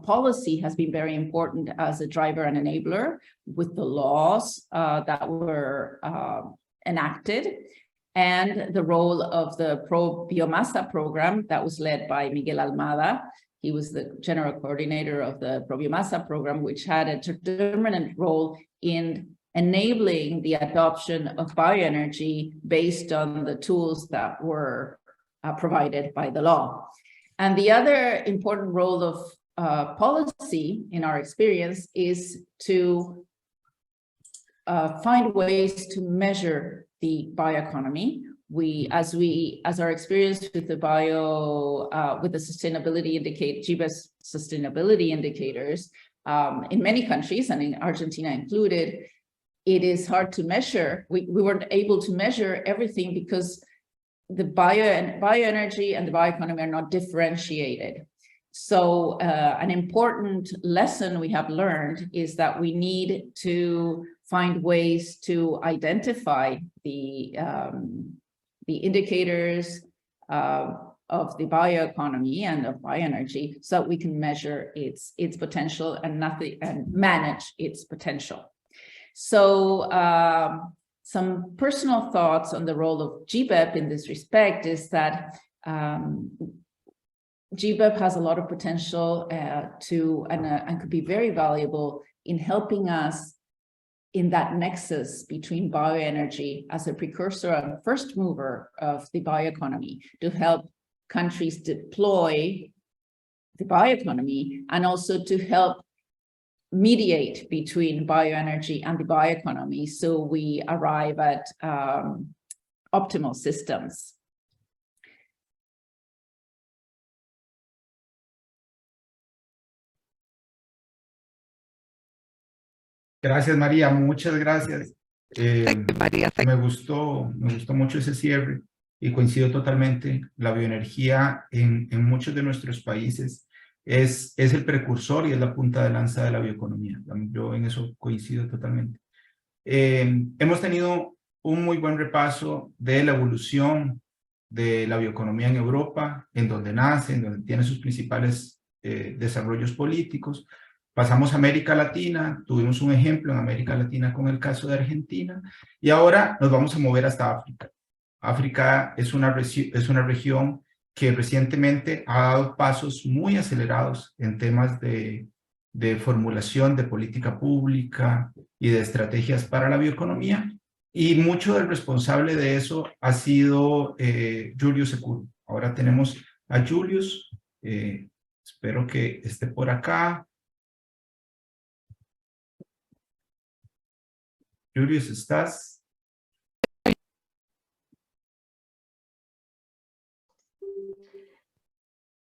policy has been very important as a driver and enabler with the laws that were enacted, and the role of the Pro Biomasa program that was led by Miguel Almada. He was the general coordinator of the Pro Biomasa program, which had a determinant role in enabling the adoption of bioenergy based on the tools that were provided by the law. And the other important role of policy, in our experience, is to find ways to measure the bioeconomy. As our experience with the sustainability indicate, GBEP's sustainability indicators in many countries, and in Argentina included, it is hard to measure. We weren't able to measure everything because the bioenergy and the bioeconomy are not differentiated. So an important lesson we have learned is that we need to find ways to identify the indicators of the bioeconomy and of bioenergy, so that we can measure its potential and manage its potential. So some personal thoughts on the role of GBEP in this respect is that GBEP has a lot of potential and could be very valuable in helping us in that nexus between bioenergy as a precursor and first mover of the bioeconomy, to help countries deploy the bioeconomy, and also to help mediate between bioenergy and the bioeconomy, so we arrive at optimal systems. Gracias, María, muchas gracias. Me gustó mucho ese cierre y coincido totalmente. La bioenergía en muchos de nuestros países es el precursor y es la punta de lanza de la bioeconomía. Yo en eso coincido totalmente. Hemos tenido un muy buen repaso de la evolución de la bioeconomía en Europa, en donde nace, en donde tiene sus principales desarrollos políticos. Pasamos a América Latina, tuvimos un ejemplo en América Latina con el caso de Argentina, y ahora nos vamos a mover hasta África. África es una región que recientemente ha dado pasos muy acelerados en temas de formulación de política pública y de estrategias para la bioeconomía, y mucho del responsable de eso ha sido Julius Ekuru. Ahora tenemos a Julius, espero que esté por acá. Julius, ¿estás?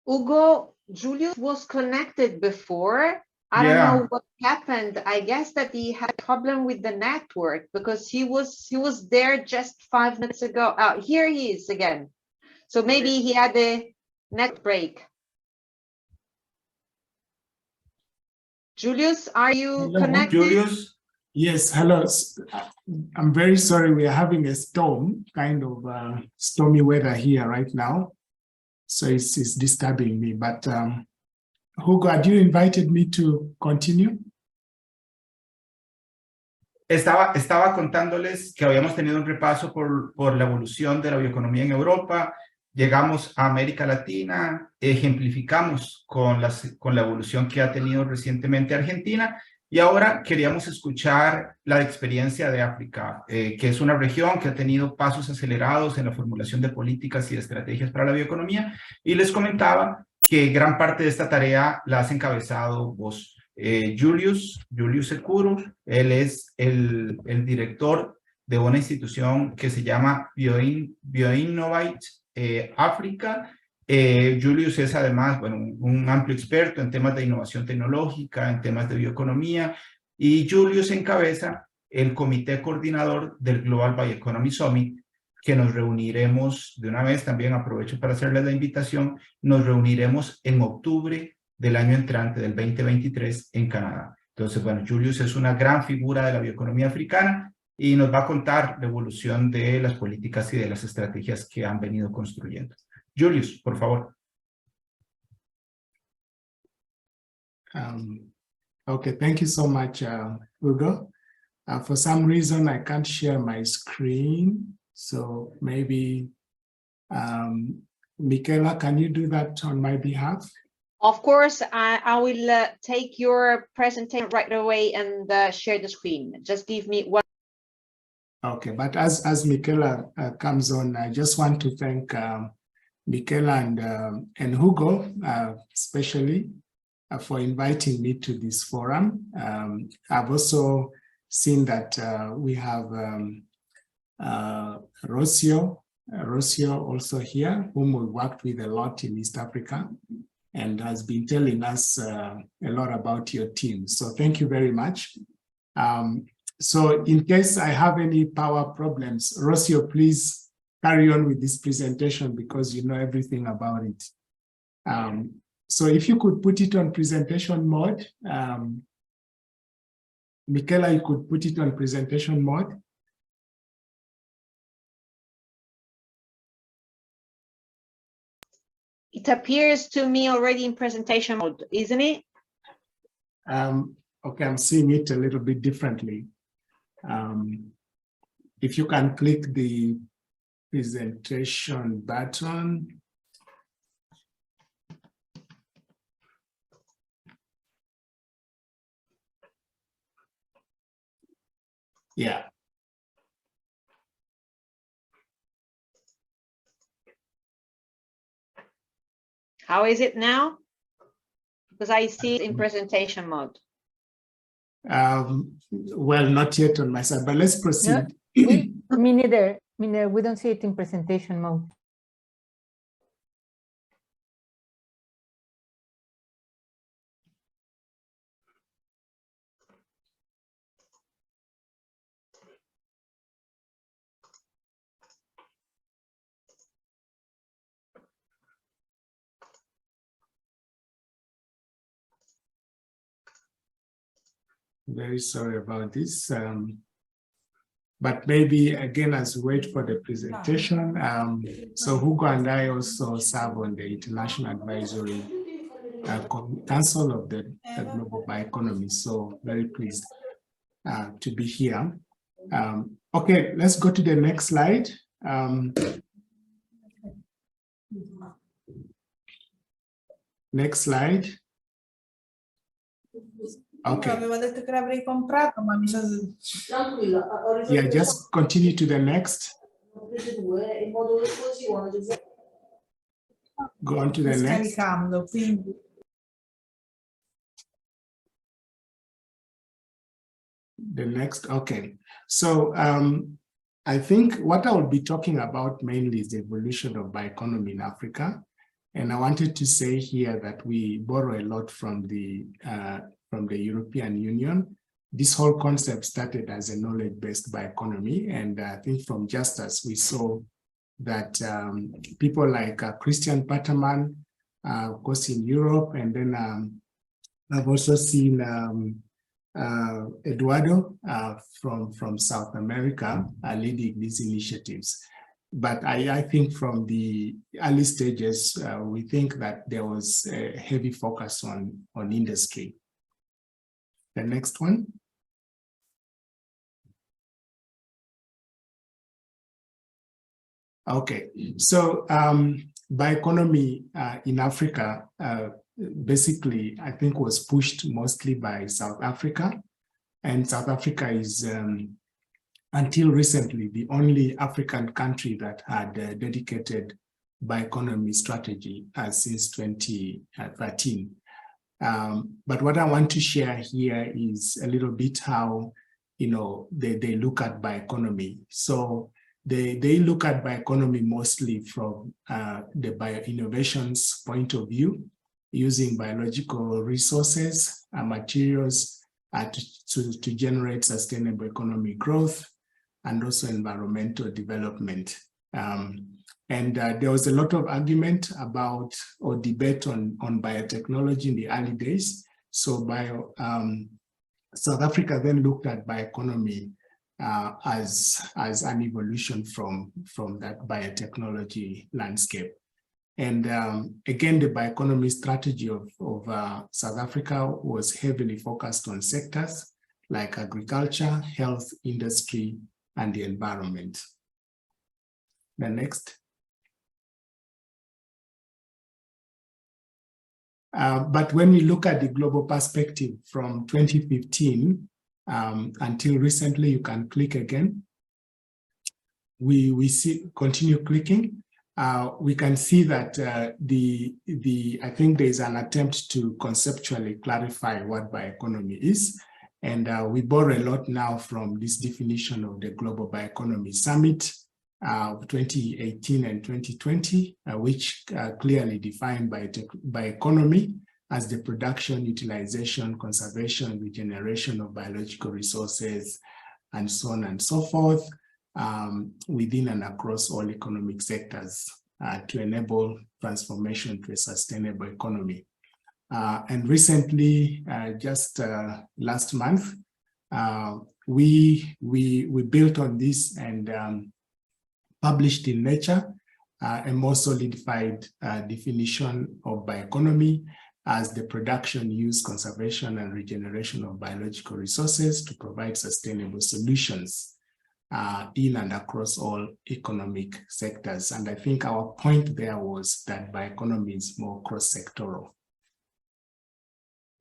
Hugo, Julius was connected before. I don't know what happened. I guess that he had a problem with the network, because he was there just 5 minutes ago. Here he is again. So maybe he had a net break. Julius, are you connected? Julius? Yes, hello. I'm very sorry, we are having a storm, kind of stormy weather here right now. So it's disturbing me, but Hugo, had you invited me to continue? Estaba contándoles que habíamos tenido un repaso por la evolución de la bioeconomía en Europa, llegamos a América Latina, ejemplificamos con la evolución que ha tenido recientemente Argentina, y ahora queríamos escuchar la experiencia de África, que es una región que ha tenido pasos acelerados en la formulación de políticas y estrategias para la bioeconomía, y les comentaba que gran parte de esta tarea la has encabezado vos. Julius Ekuru, él es el director de una institución que se llama Bioinnovate África. Julius es además un amplio experto en temas de innovación tecnológica, en temas de bioeconomía, y Julius encabeza el comité coordinador del Global Bioeconomy Summit, que nos reuniremos de una vez, también aprovecho para hacerles la invitación, nos reuniremos en octubre del año entrante, del 2023, en Canadá. Entonces, Julius es una gran figura de la bioeconomía africana y nos va a contar la evolución de las políticas y de las estrategias que han venido construyendo. Julius, por favor. Okay, thank you so much, Hugo. For some reason, I can't share my screen. So maybe, Michaela, can you do that on my behalf? Of course, I will take your presentation right away and share the screen. Just give me one. Okay, but as Michaela comes on, I just want to thank Michaela and Hugo, especially for inviting me to this forum. I've also seen that we have Rocio also here, whom we worked with a lot in East Africa, and has been telling us a lot about your team. So thank you very much. So in case I have any power problems, Rocio, please carry on with this presentation because you know everything about it. So if you could put it on presentation mode, Michaela, you could put it on presentation mode. It appears to me already in presentation mode, isn't it? Okay, I'm seeing it a little bit differently. If you can click the presentation button. Yeah. How is it now? Because I see it in presentation mode. Well, not yet on my side, but let's proceed. No, me neither. We don't see it in presentation mode. Very sorry about this. But maybe again, as we wait for the presentation, so Hugo and I also serve on the International Advisory Council of the Global Bioeconomy. So very pleased to be here. Okay, let's go to the next slide. Next slide. Okay. Yeah, just continue to the next. Go on to the next. The next, okay. So I think what I will be talking about mainly is the evolution of bioeconomy in Africa. And I wanted to say here that we borrow a lot from the European Union. This whole concept started as a knowledge-based bioeconomy. And I think from Justus, we saw that people like Christian Patterman, of course, in Europe, and then I've also seen Eduardo from South America leading these initiatives. But I think from the early stages, we think that there was a heavy focus on industry. The next one. Okay, so bioeconomy in Africa basically, I think, was pushed mostly by South Africa. And South Africa is, until recently, the only African country that had a dedicated bioeconomy strategy since 2013. But what I want to share here is a little bit how, you know, they look at bioeconomy. So they look at bioeconomy mostly from the bioinnovations point of view, using biological resources and materials to generate sustainable economic growth and also environmental development. And there was a lot of argument about or debate on biotechnology in the early days. So South Africa then looked at bioeconomy as an evolution from that biotechnology landscape. And again, the bioeconomy strategy of South Africa was heavily focused on sectors like agriculture, health, industry, and the environment. The next. But when we look at the global perspective from 2015 until recently, you can click again. We see, continue clicking. We can see that I think there's an attempt to conceptually clarify what bioeconomy is. And we borrow a lot now from this definition of the Global Bioeconomy Summit of 2018 and 2020, which clearly defined bioeconomy as the production, utilization, conservation, regeneration of biological resources, and so on and so forth, within and across all economic sectors to enable transformation to a sustainable economy. And recently, just last month, we built on this and published in Nature a more solidified definition of bioeconomy as the production, use, conservation, and regeneration of biological resources to provide sustainable solutions in and across all economic sectors. And I think our point there was that bioeconomy is more cross-sectoral.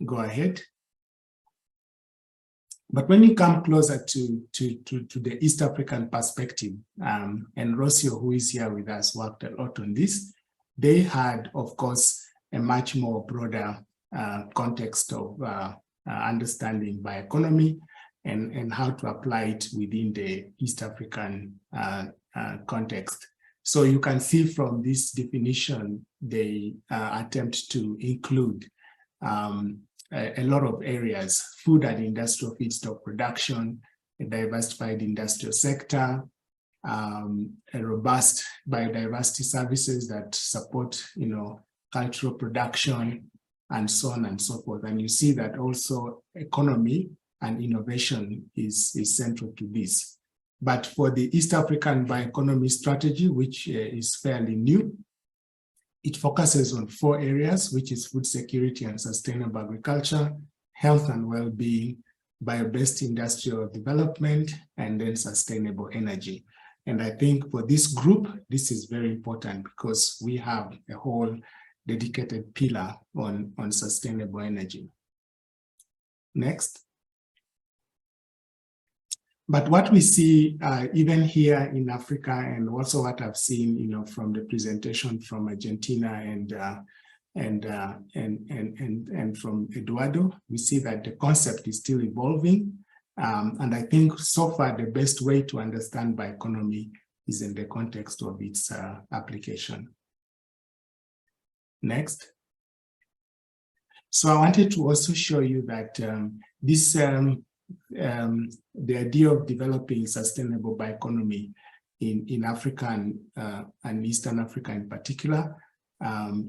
Go ahead. But when you come closer to the East African perspective, and Rocio, who is here with us, worked a lot on this, they had, of course, a much more broader context of understanding bioeconomy and how to apply it within the East African context. So you can see from this definition, they attempt to include a lot of areas: food and industrial feedstock production, a diversified industrial sector, a robust biodiversity services that support, cultural production, and so on and so forth. And you see that also economy and innovation is central to this. But for the East African bioeconomy strategy, which is fairly new, it focuses on 4 areas, which is food security and sustainable agriculture, health and well-being, bio-based industrial development, and then sustainable energy. And I think for this group, this is very important because we have a whole dedicated pillar on sustainable energy. Next. But what we see even here in Africa, and also what I've seen, from the presentation from Argentina and from Eduardo, we see that the concept is still evolving. And I think so far the best way to understand bioeconomy is in the context of its application. Next. So I wanted to also show you that the idea of developing sustainable bioeconomy in Africa and Eastern Africa in particular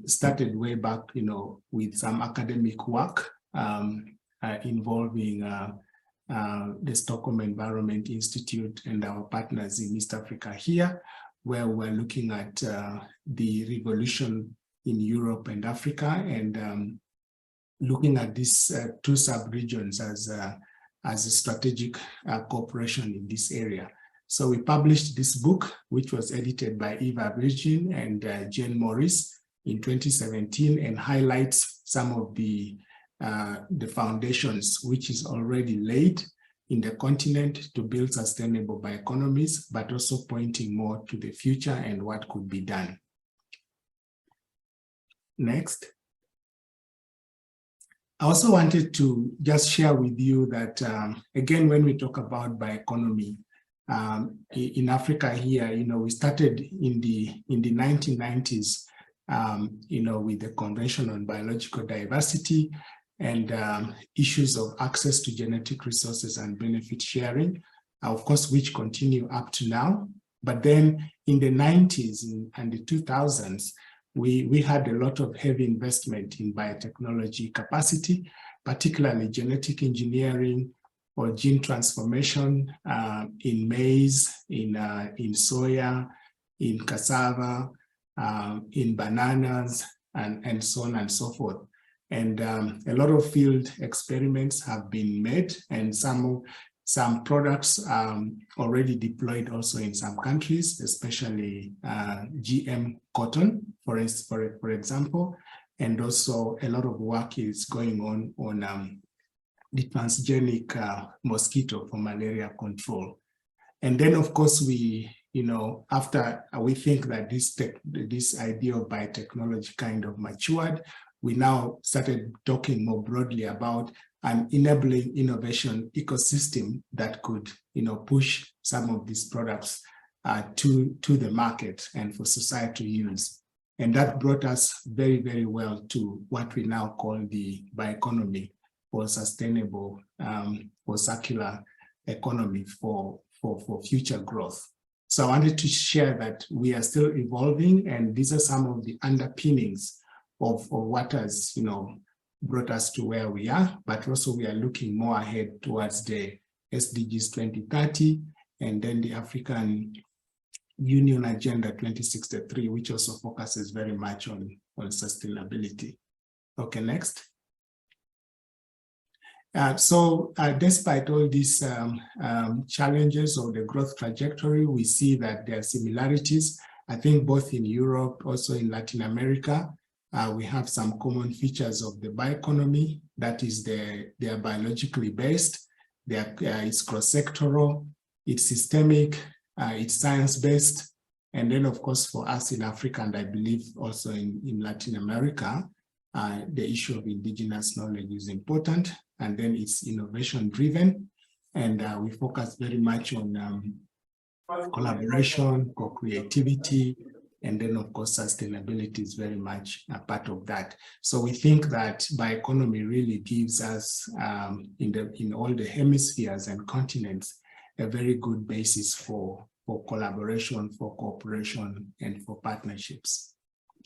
started way back, with some academic work involving the Stockholm Environment Institute and our partners in East Africa here, where we're looking at the revolution in Europe and Africa and looking at these 2 sub-regions as a strategic cooperation in this area. So we published this book, which was edited by Eva Virgin and Jane Morris in 2017, and highlights some of the foundations which is already laid in the continent to build sustainable bioeconomies, but also pointing more to the future and what could be done. Next. I also wanted to just share with you that, again, when we talk about bioeconomy in Africa here, we started in the 1990s, with the Convention on Biological Diversity and issues of access to genetic resources and benefit sharing, of course, which continue up to now. But then in the 90s and the 2000s, we had a lot of heavy investment in biotechnology capacity, particularly genetic engineering or gene transformation in maize, in soya, in cassava, in bananas, and so on and so forth. And a lot of field experiments have been made, and some products already deployed also in some countries, especially GM cotton, for example. And also a lot of work is going on the transgenic mosquito for malaria control. And then, of course, after we think that this idea of biotechnology kind of matured, we now started talking more broadly about an enabling innovation ecosystem that could, push some of these products to the market and for societal use. And that brought us very, very well to what we now call the bioeconomy, for sustainable, for circular economy for future growth. So I wanted to share that we are still evolving, and these are some of the underpinnings of what has, brought us to where we are, but also we are looking more ahead towards the SDGs 2030 and then the African Union Agenda 2063, which also focuses very much on sustainability. Okay, next. Despite all these challenges of the growth trajectory, we see that there are similarities. I think both in Europe, also in Latin America, we have some common features of the bioeconomy. That is, they are biologically based, it's cross-sectoral, it's systemic, it's science-based. And then, of course, for us in Africa, and I believe also in Latin America, the issue of indigenous knowledge is important. And then it's innovation-driven. And we focus very much on collaboration, co-creativity, and then, of course, sustainability is very much a part of that. So we think that bioeconomy really gives us, in all the hemispheres and continents, a very good basis for collaboration, for cooperation, and for partnerships.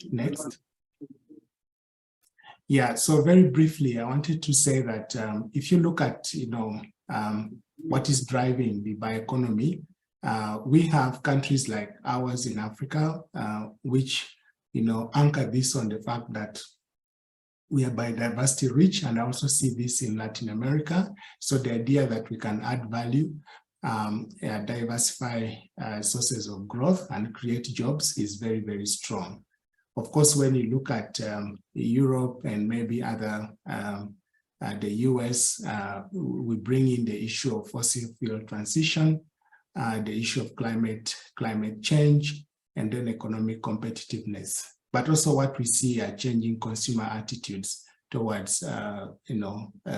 Next. Yeah, so very briefly, I wanted to say that if you look at, what is driving the bioeconomy, we have countries like ours in Africa, which, anchor this on the fact that we are biodiversity rich, and I also see this in Latin America. So the idea that we can add value, diversify sources of growth and create jobs is very, very strong. Of course, when you look at Europe and maybe other, the US, we bring in the issue of fossil fuel transition, the issue of climate change, and then economic competitiveness. But also what we see are changing consumer attitudes towards,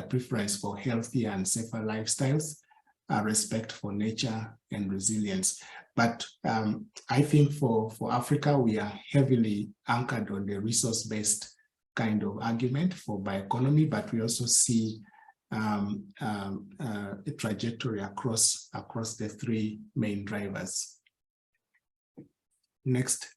preference for healthy and safer lifestyles, respect for nature and resilience. But I think for Africa, we are heavily anchored on the resource-based kind of argument for bioeconomy, but we also see a trajectory across the three main drivers. Next.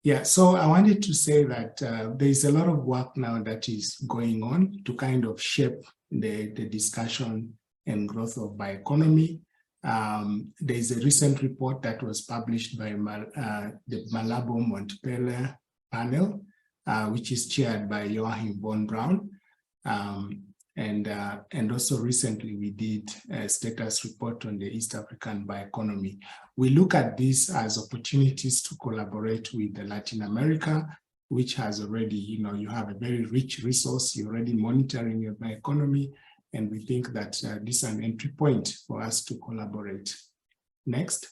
Yeah, so I wanted to say that there is a lot of work now that is going on to kind of shape the discussion and growth of bioeconomy. There is a recent report that was published by the Malabo Montpellier panel, which is chaired by Joachim von Braun. And also recently we did a status report on the East African bioeconomy. We look at this as opportunities to collaborate with Latin America, which has already, you have a very rich resource, you're already monitoring your bioeconomy, and we think that this is an entry point for us to collaborate. Next.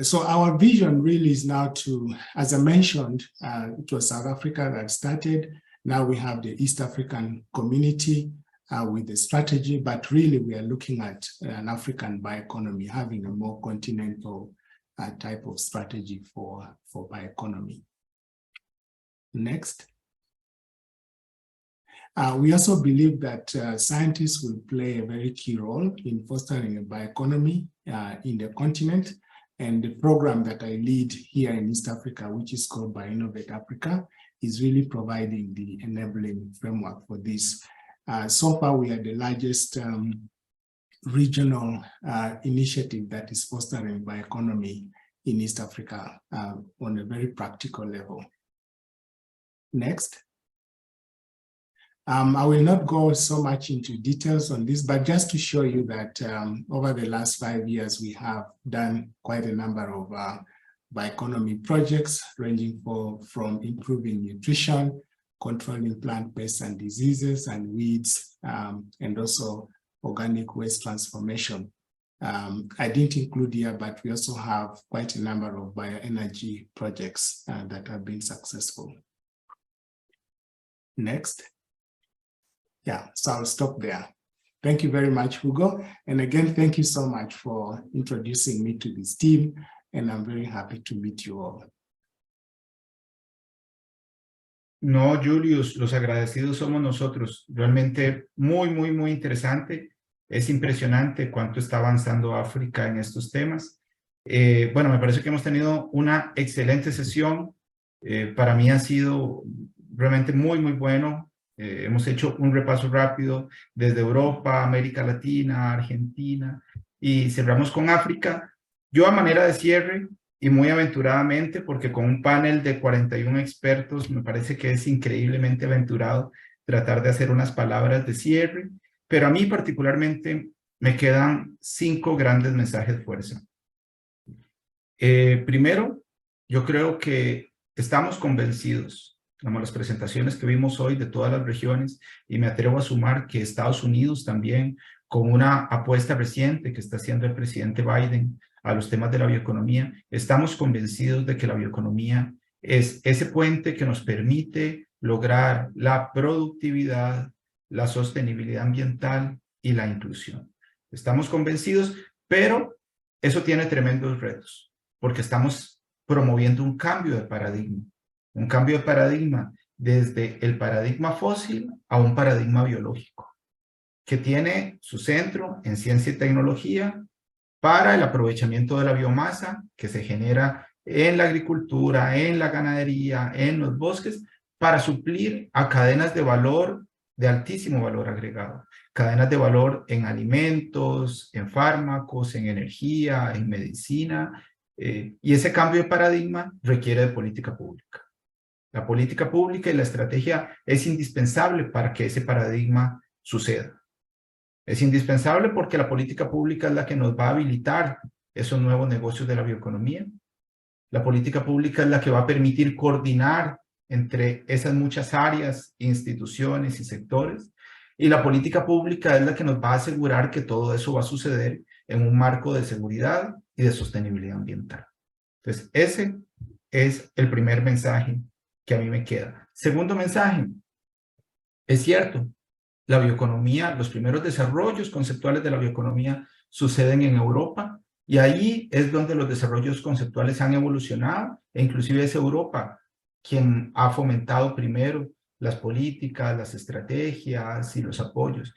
So our vision really is now to, as I mentioned, it was South Africa that started. Now we have the East African community with the strategy, but really we are looking at an African bioeconomy, having a more continental type of strategy for bioeconomy. Next. We also believe that scientists will play a very key role in fostering a bioeconomy in the continent. And the program that I lead here in East Africa, which is called Bioinnovate Africa, is really providing the enabling framework for this. So far, we are the largest regional initiative that is fostering bioeconomy in East Africa on a very practical level. Next. I will not go so much into details on this, but just to show you that over the last 5 years, we have done quite a number of bioeconomy projects ranging from improving nutrition, controlling plant pests and diseases and weeds, and also organic waste transformation. I didn't include here, but we also have quite a number of bioenergy projects that have been successful. Next. Yeah, so I'll stop there. Thank you very much, Hugo. And again, thank you so much for introducing me to this team. And I'm very happy to meet you all. No, Julius, los agradecidos somos nosotros. Realmente muy interesante. Es impresionante cuánto está avanzando África en estos temas. Bueno, me parece que hemos tenido una excelente sesión. Para mí ha sido realmente muy bueno. Hemos hecho un repaso rápido desde Europa, América Latina, Argentina y cerramos con África. Yo a manera de cierre y muy aventuradamente, porque con un panel de 41 expertos me parece que es increíblemente aventurado tratar de hacer unas palabras de cierre, pero a mí particularmente me quedan 5 grandes mensajes de fuerza. Primero, yo creo que estamos convencidos, como las presentaciones que vimos hoy de todas las regiones, y me atrevo a sumar que Estados Unidos también, con una apuesta reciente que está haciendo el presidente Biden a los temas de la bioeconomía, estamos convencidos de que la bioeconomía es ese puente que nos permite lograr la productividad, la sostenibilidad ambiental y la inclusión. Estamos convencidos, pero eso tiene tremendos retos, porque estamos promoviendo un cambio de paradigma. Un cambio de paradigma desde el paradigma fósil a un paradigma biológico, que tiene su centro en ciencia y tecnología para el aprovechamiento de la biomasa que se genera en la agricultura, en la ganadería, en los bosques, para suplir a cadenas de valor de altísimo valor agregado. Cadenas de valor en alimentos, en fármacos, en energía, en medicina. Y ese cambio de paradigma requiere de política pública. La política pública y la estrategia es indispensable para que ese paradigma suceda. Es indispensable porque la política pública es la que nos va a habilitar esos nuevos negocios de la bioeconomía. La política pública es la que va a permitir coordinar entre esas muchas áreas, instituciones y sectores. Y la política pública es la que nos va a asegurar que todo eso va a suceder en un marco de seguridad y de sostenibilidad ambiental. Entonces, ese es el primer mensaje que a mí me queda. Segundo mensaje, es cierto, la bioeconomía, los primeros desarrollos conceptuales de la bioeconomía suceden en Europa y ahí es donde los desarrollos conceptuales han evolucionado e inclusive es Europa quien ha fomentado primero las políticas, las estrategias y los apoyos.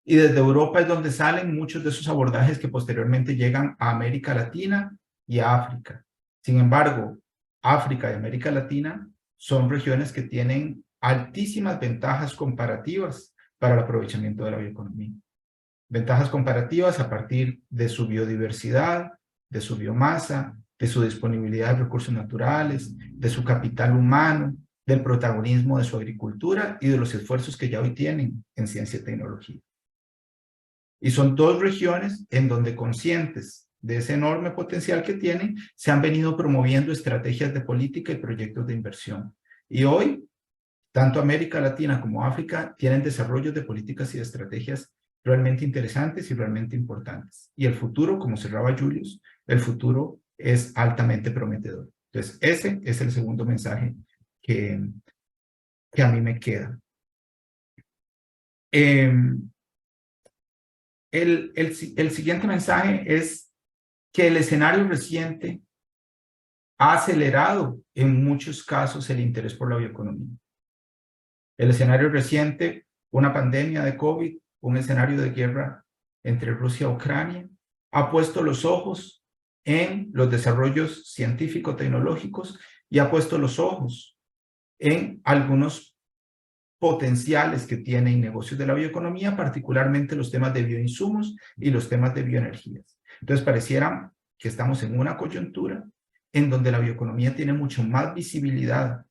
Y desde Europa es donde salen muchos de esos abordajes que posteriormente llegan a América Latina y a África. Sin embargo, África y América Latina son regiones que tienen altísimas ventajas comparativas para el aprovechamiento de la bioeconomía. Ventajas comparativas a partir de su biodiversidad, de su biomasa, de su disponibilidad de recursos naturales, de su capital humano, del protagonismo de su agricultura y de los esfuerzos que ya hoy tienen en ciencia y tecnología. Y son 2 regiones en donde, conscientes de ese enorme potencial que tienen, se han venido promoviendo estrategias de política y proyectos de inversión. Y hoy, tanto América Latina como África tienen desarrollos de políticas y de estrategias realmente interesantes y realmente importantes. Y el futuro, como cerraba Julius, el futuro es altamente prometedor. Entonces, ese es el segundo mensaje que a mí me queda. El siguiente mensaje es que el escenario reciente ha acelerado en muchos casos el interés por la bioeconomía. El escenario reciente, una pandemia de COVID, un escenario de guerra entre Rusia y Ucrania, ha puesto los ojos en los desarrollos científico-tecnológicos y ha puesto los ojos en algunos potenciales que tienen negocios de la bioeconomía, particularmente los temas de bioinsumos y los temas de bioenergías. Entonces, pareciera que estamos en una coyuntura en donde la bioeconomía tiene mucho más visibilidad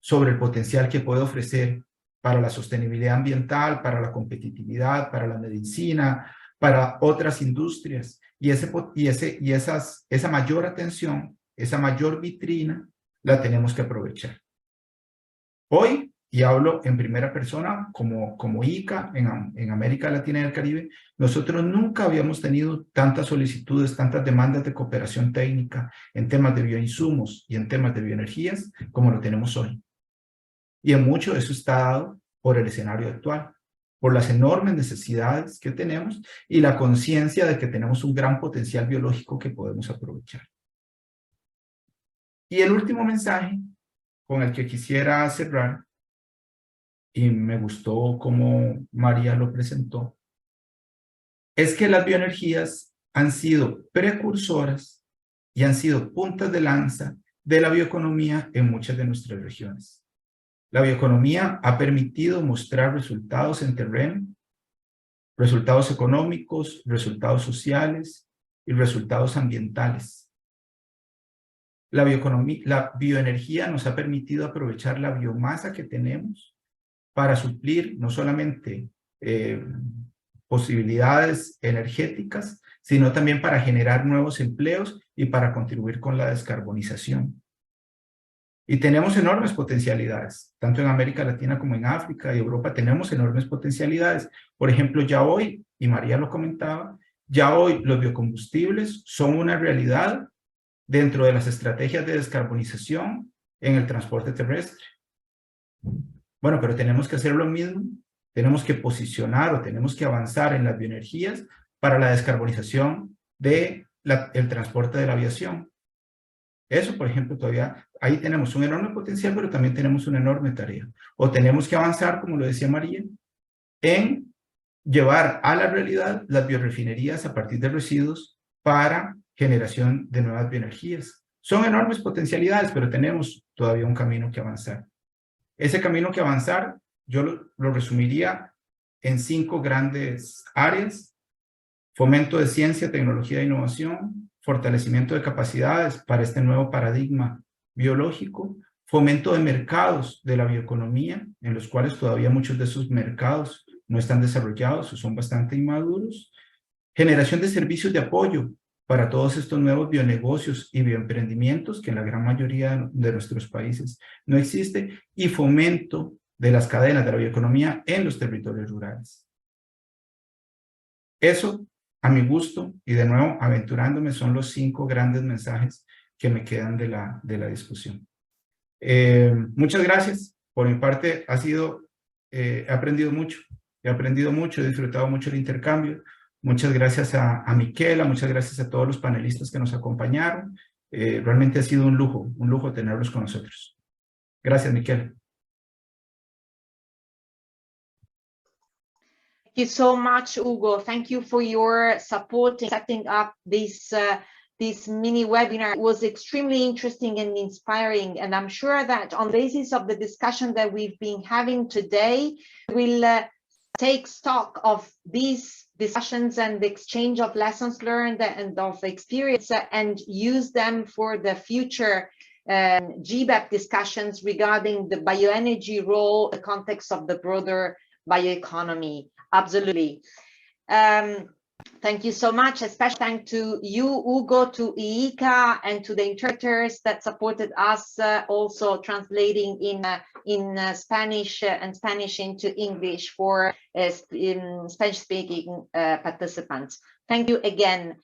sobre el potencial que puede ofrecer para la sostenibilidad ambiental, para la competitividad, para la medicina, para otras industrias. Y esa mayor atención, esa mayor vitrina, la tenemos que aprovechar. Hoy, y hablo en primera persona como ICA en América Latina y el Caribe, nosotros nunca habíamos tenido tantas solicitudes, tantas demandas de cooperación técnica en temas de bioinsumos y en temas de bioenergías como lo tenemos hoy. Y en mucho eso está dado por el escenario actual, por las enormes necesidades que tenemos y la conciencia de que tenemos un gran potencial biológico que podemos aprovechar. Y el último mensaje con el que quisiera cerrar, y me gustó cómo María lo presentó, es que las bioenergías han sido precursoras y han sido puntas de lanza de la bioeconomía en muchas de nuestras regiones. La bioeconomía ha permitido mostrar resultados en terreno, resultados económicos, resultados sociales y resultados ambientales. La bioenergía nos ha permitido aprovechar la biomasa que tenemos para suplir no solamente posibilidades energéticas, sino también para generar nuevos empleos y para contribuir con la descarbonización. Y tenemos enormes potencialidades, tanto en América Latina como en África y Europa tenemos enormes potencialidades. Por ejemplo, ya hoy, y María lo comentaba, ya hoy los biocombustibles son una realidad dentro de las estrategias de descarbonización en el transporte terrestre. Bueno, pero tenemos que hacer lo mismo, tenemos que posicionar o tenemos que avanzar en las bioenergías para la descarbonización del transporte de la aviación. Eso, por ejemplo, todavía, ahí tenemos un enorme potencial, pero también tenemos una enorme tarea. O tenemos que avanzar, como lo decía María, en llevar a la realidad las biorefinerías a partir de residuos para generación de nuevas bioenergías. Son enormes potencialidades, pero tenemos todavía un camino que avanzar. Ese camino que avanzar, yo lo resumiría en 5 grandes áreas: fomento de ciencia, tecnología e innovación, fortalecimiento de capacidades para este nuevo paradigma biológico, fomento de mercados de la bioeconomía, en los cuales todavía muchos de esos mercados no están desarrollados o son bastante inmaduros, generación de servicios de apoyo para todos estos nuevos bionegocios y bioemprendimientos que en la gran mayoría de nuestros países no existe, y fomento de las cadenas de la bioeconomía en los territorios rurales. Eso, a mi gusto, y de nuevo aventurándome, son los 5 grandes mensajes que me quedan de la discusión. Muchas gracias. Por mi parte, he aprendido mucho, he disfrutado mucho el intercambio. Muchas gracias a Miquela, muchas gracias a todos los panelistas que nos acompañaron. Realmente ha sido un lujo tenerlos con nosotros. Gracias, Miquela. Thank you so much, Hugo. Thank you for your support in setting up this mini webinar. It was extremely interesting and inspiring, and I'm sure that on the basis of the discussion that we've been having today, we'll take stock of these discussions and the exchange of lessons learned and of experience and use them for the future GBEP discussions regarding the bioenergy role, the context of the broader bioeconomy. Absolutely. Thank you so much. A special thank to you, Hugo, to IICA, and to the interpreters that supported us, also translating in Spanish and Spanish into English for Spanish-speaking participants. Thank you again.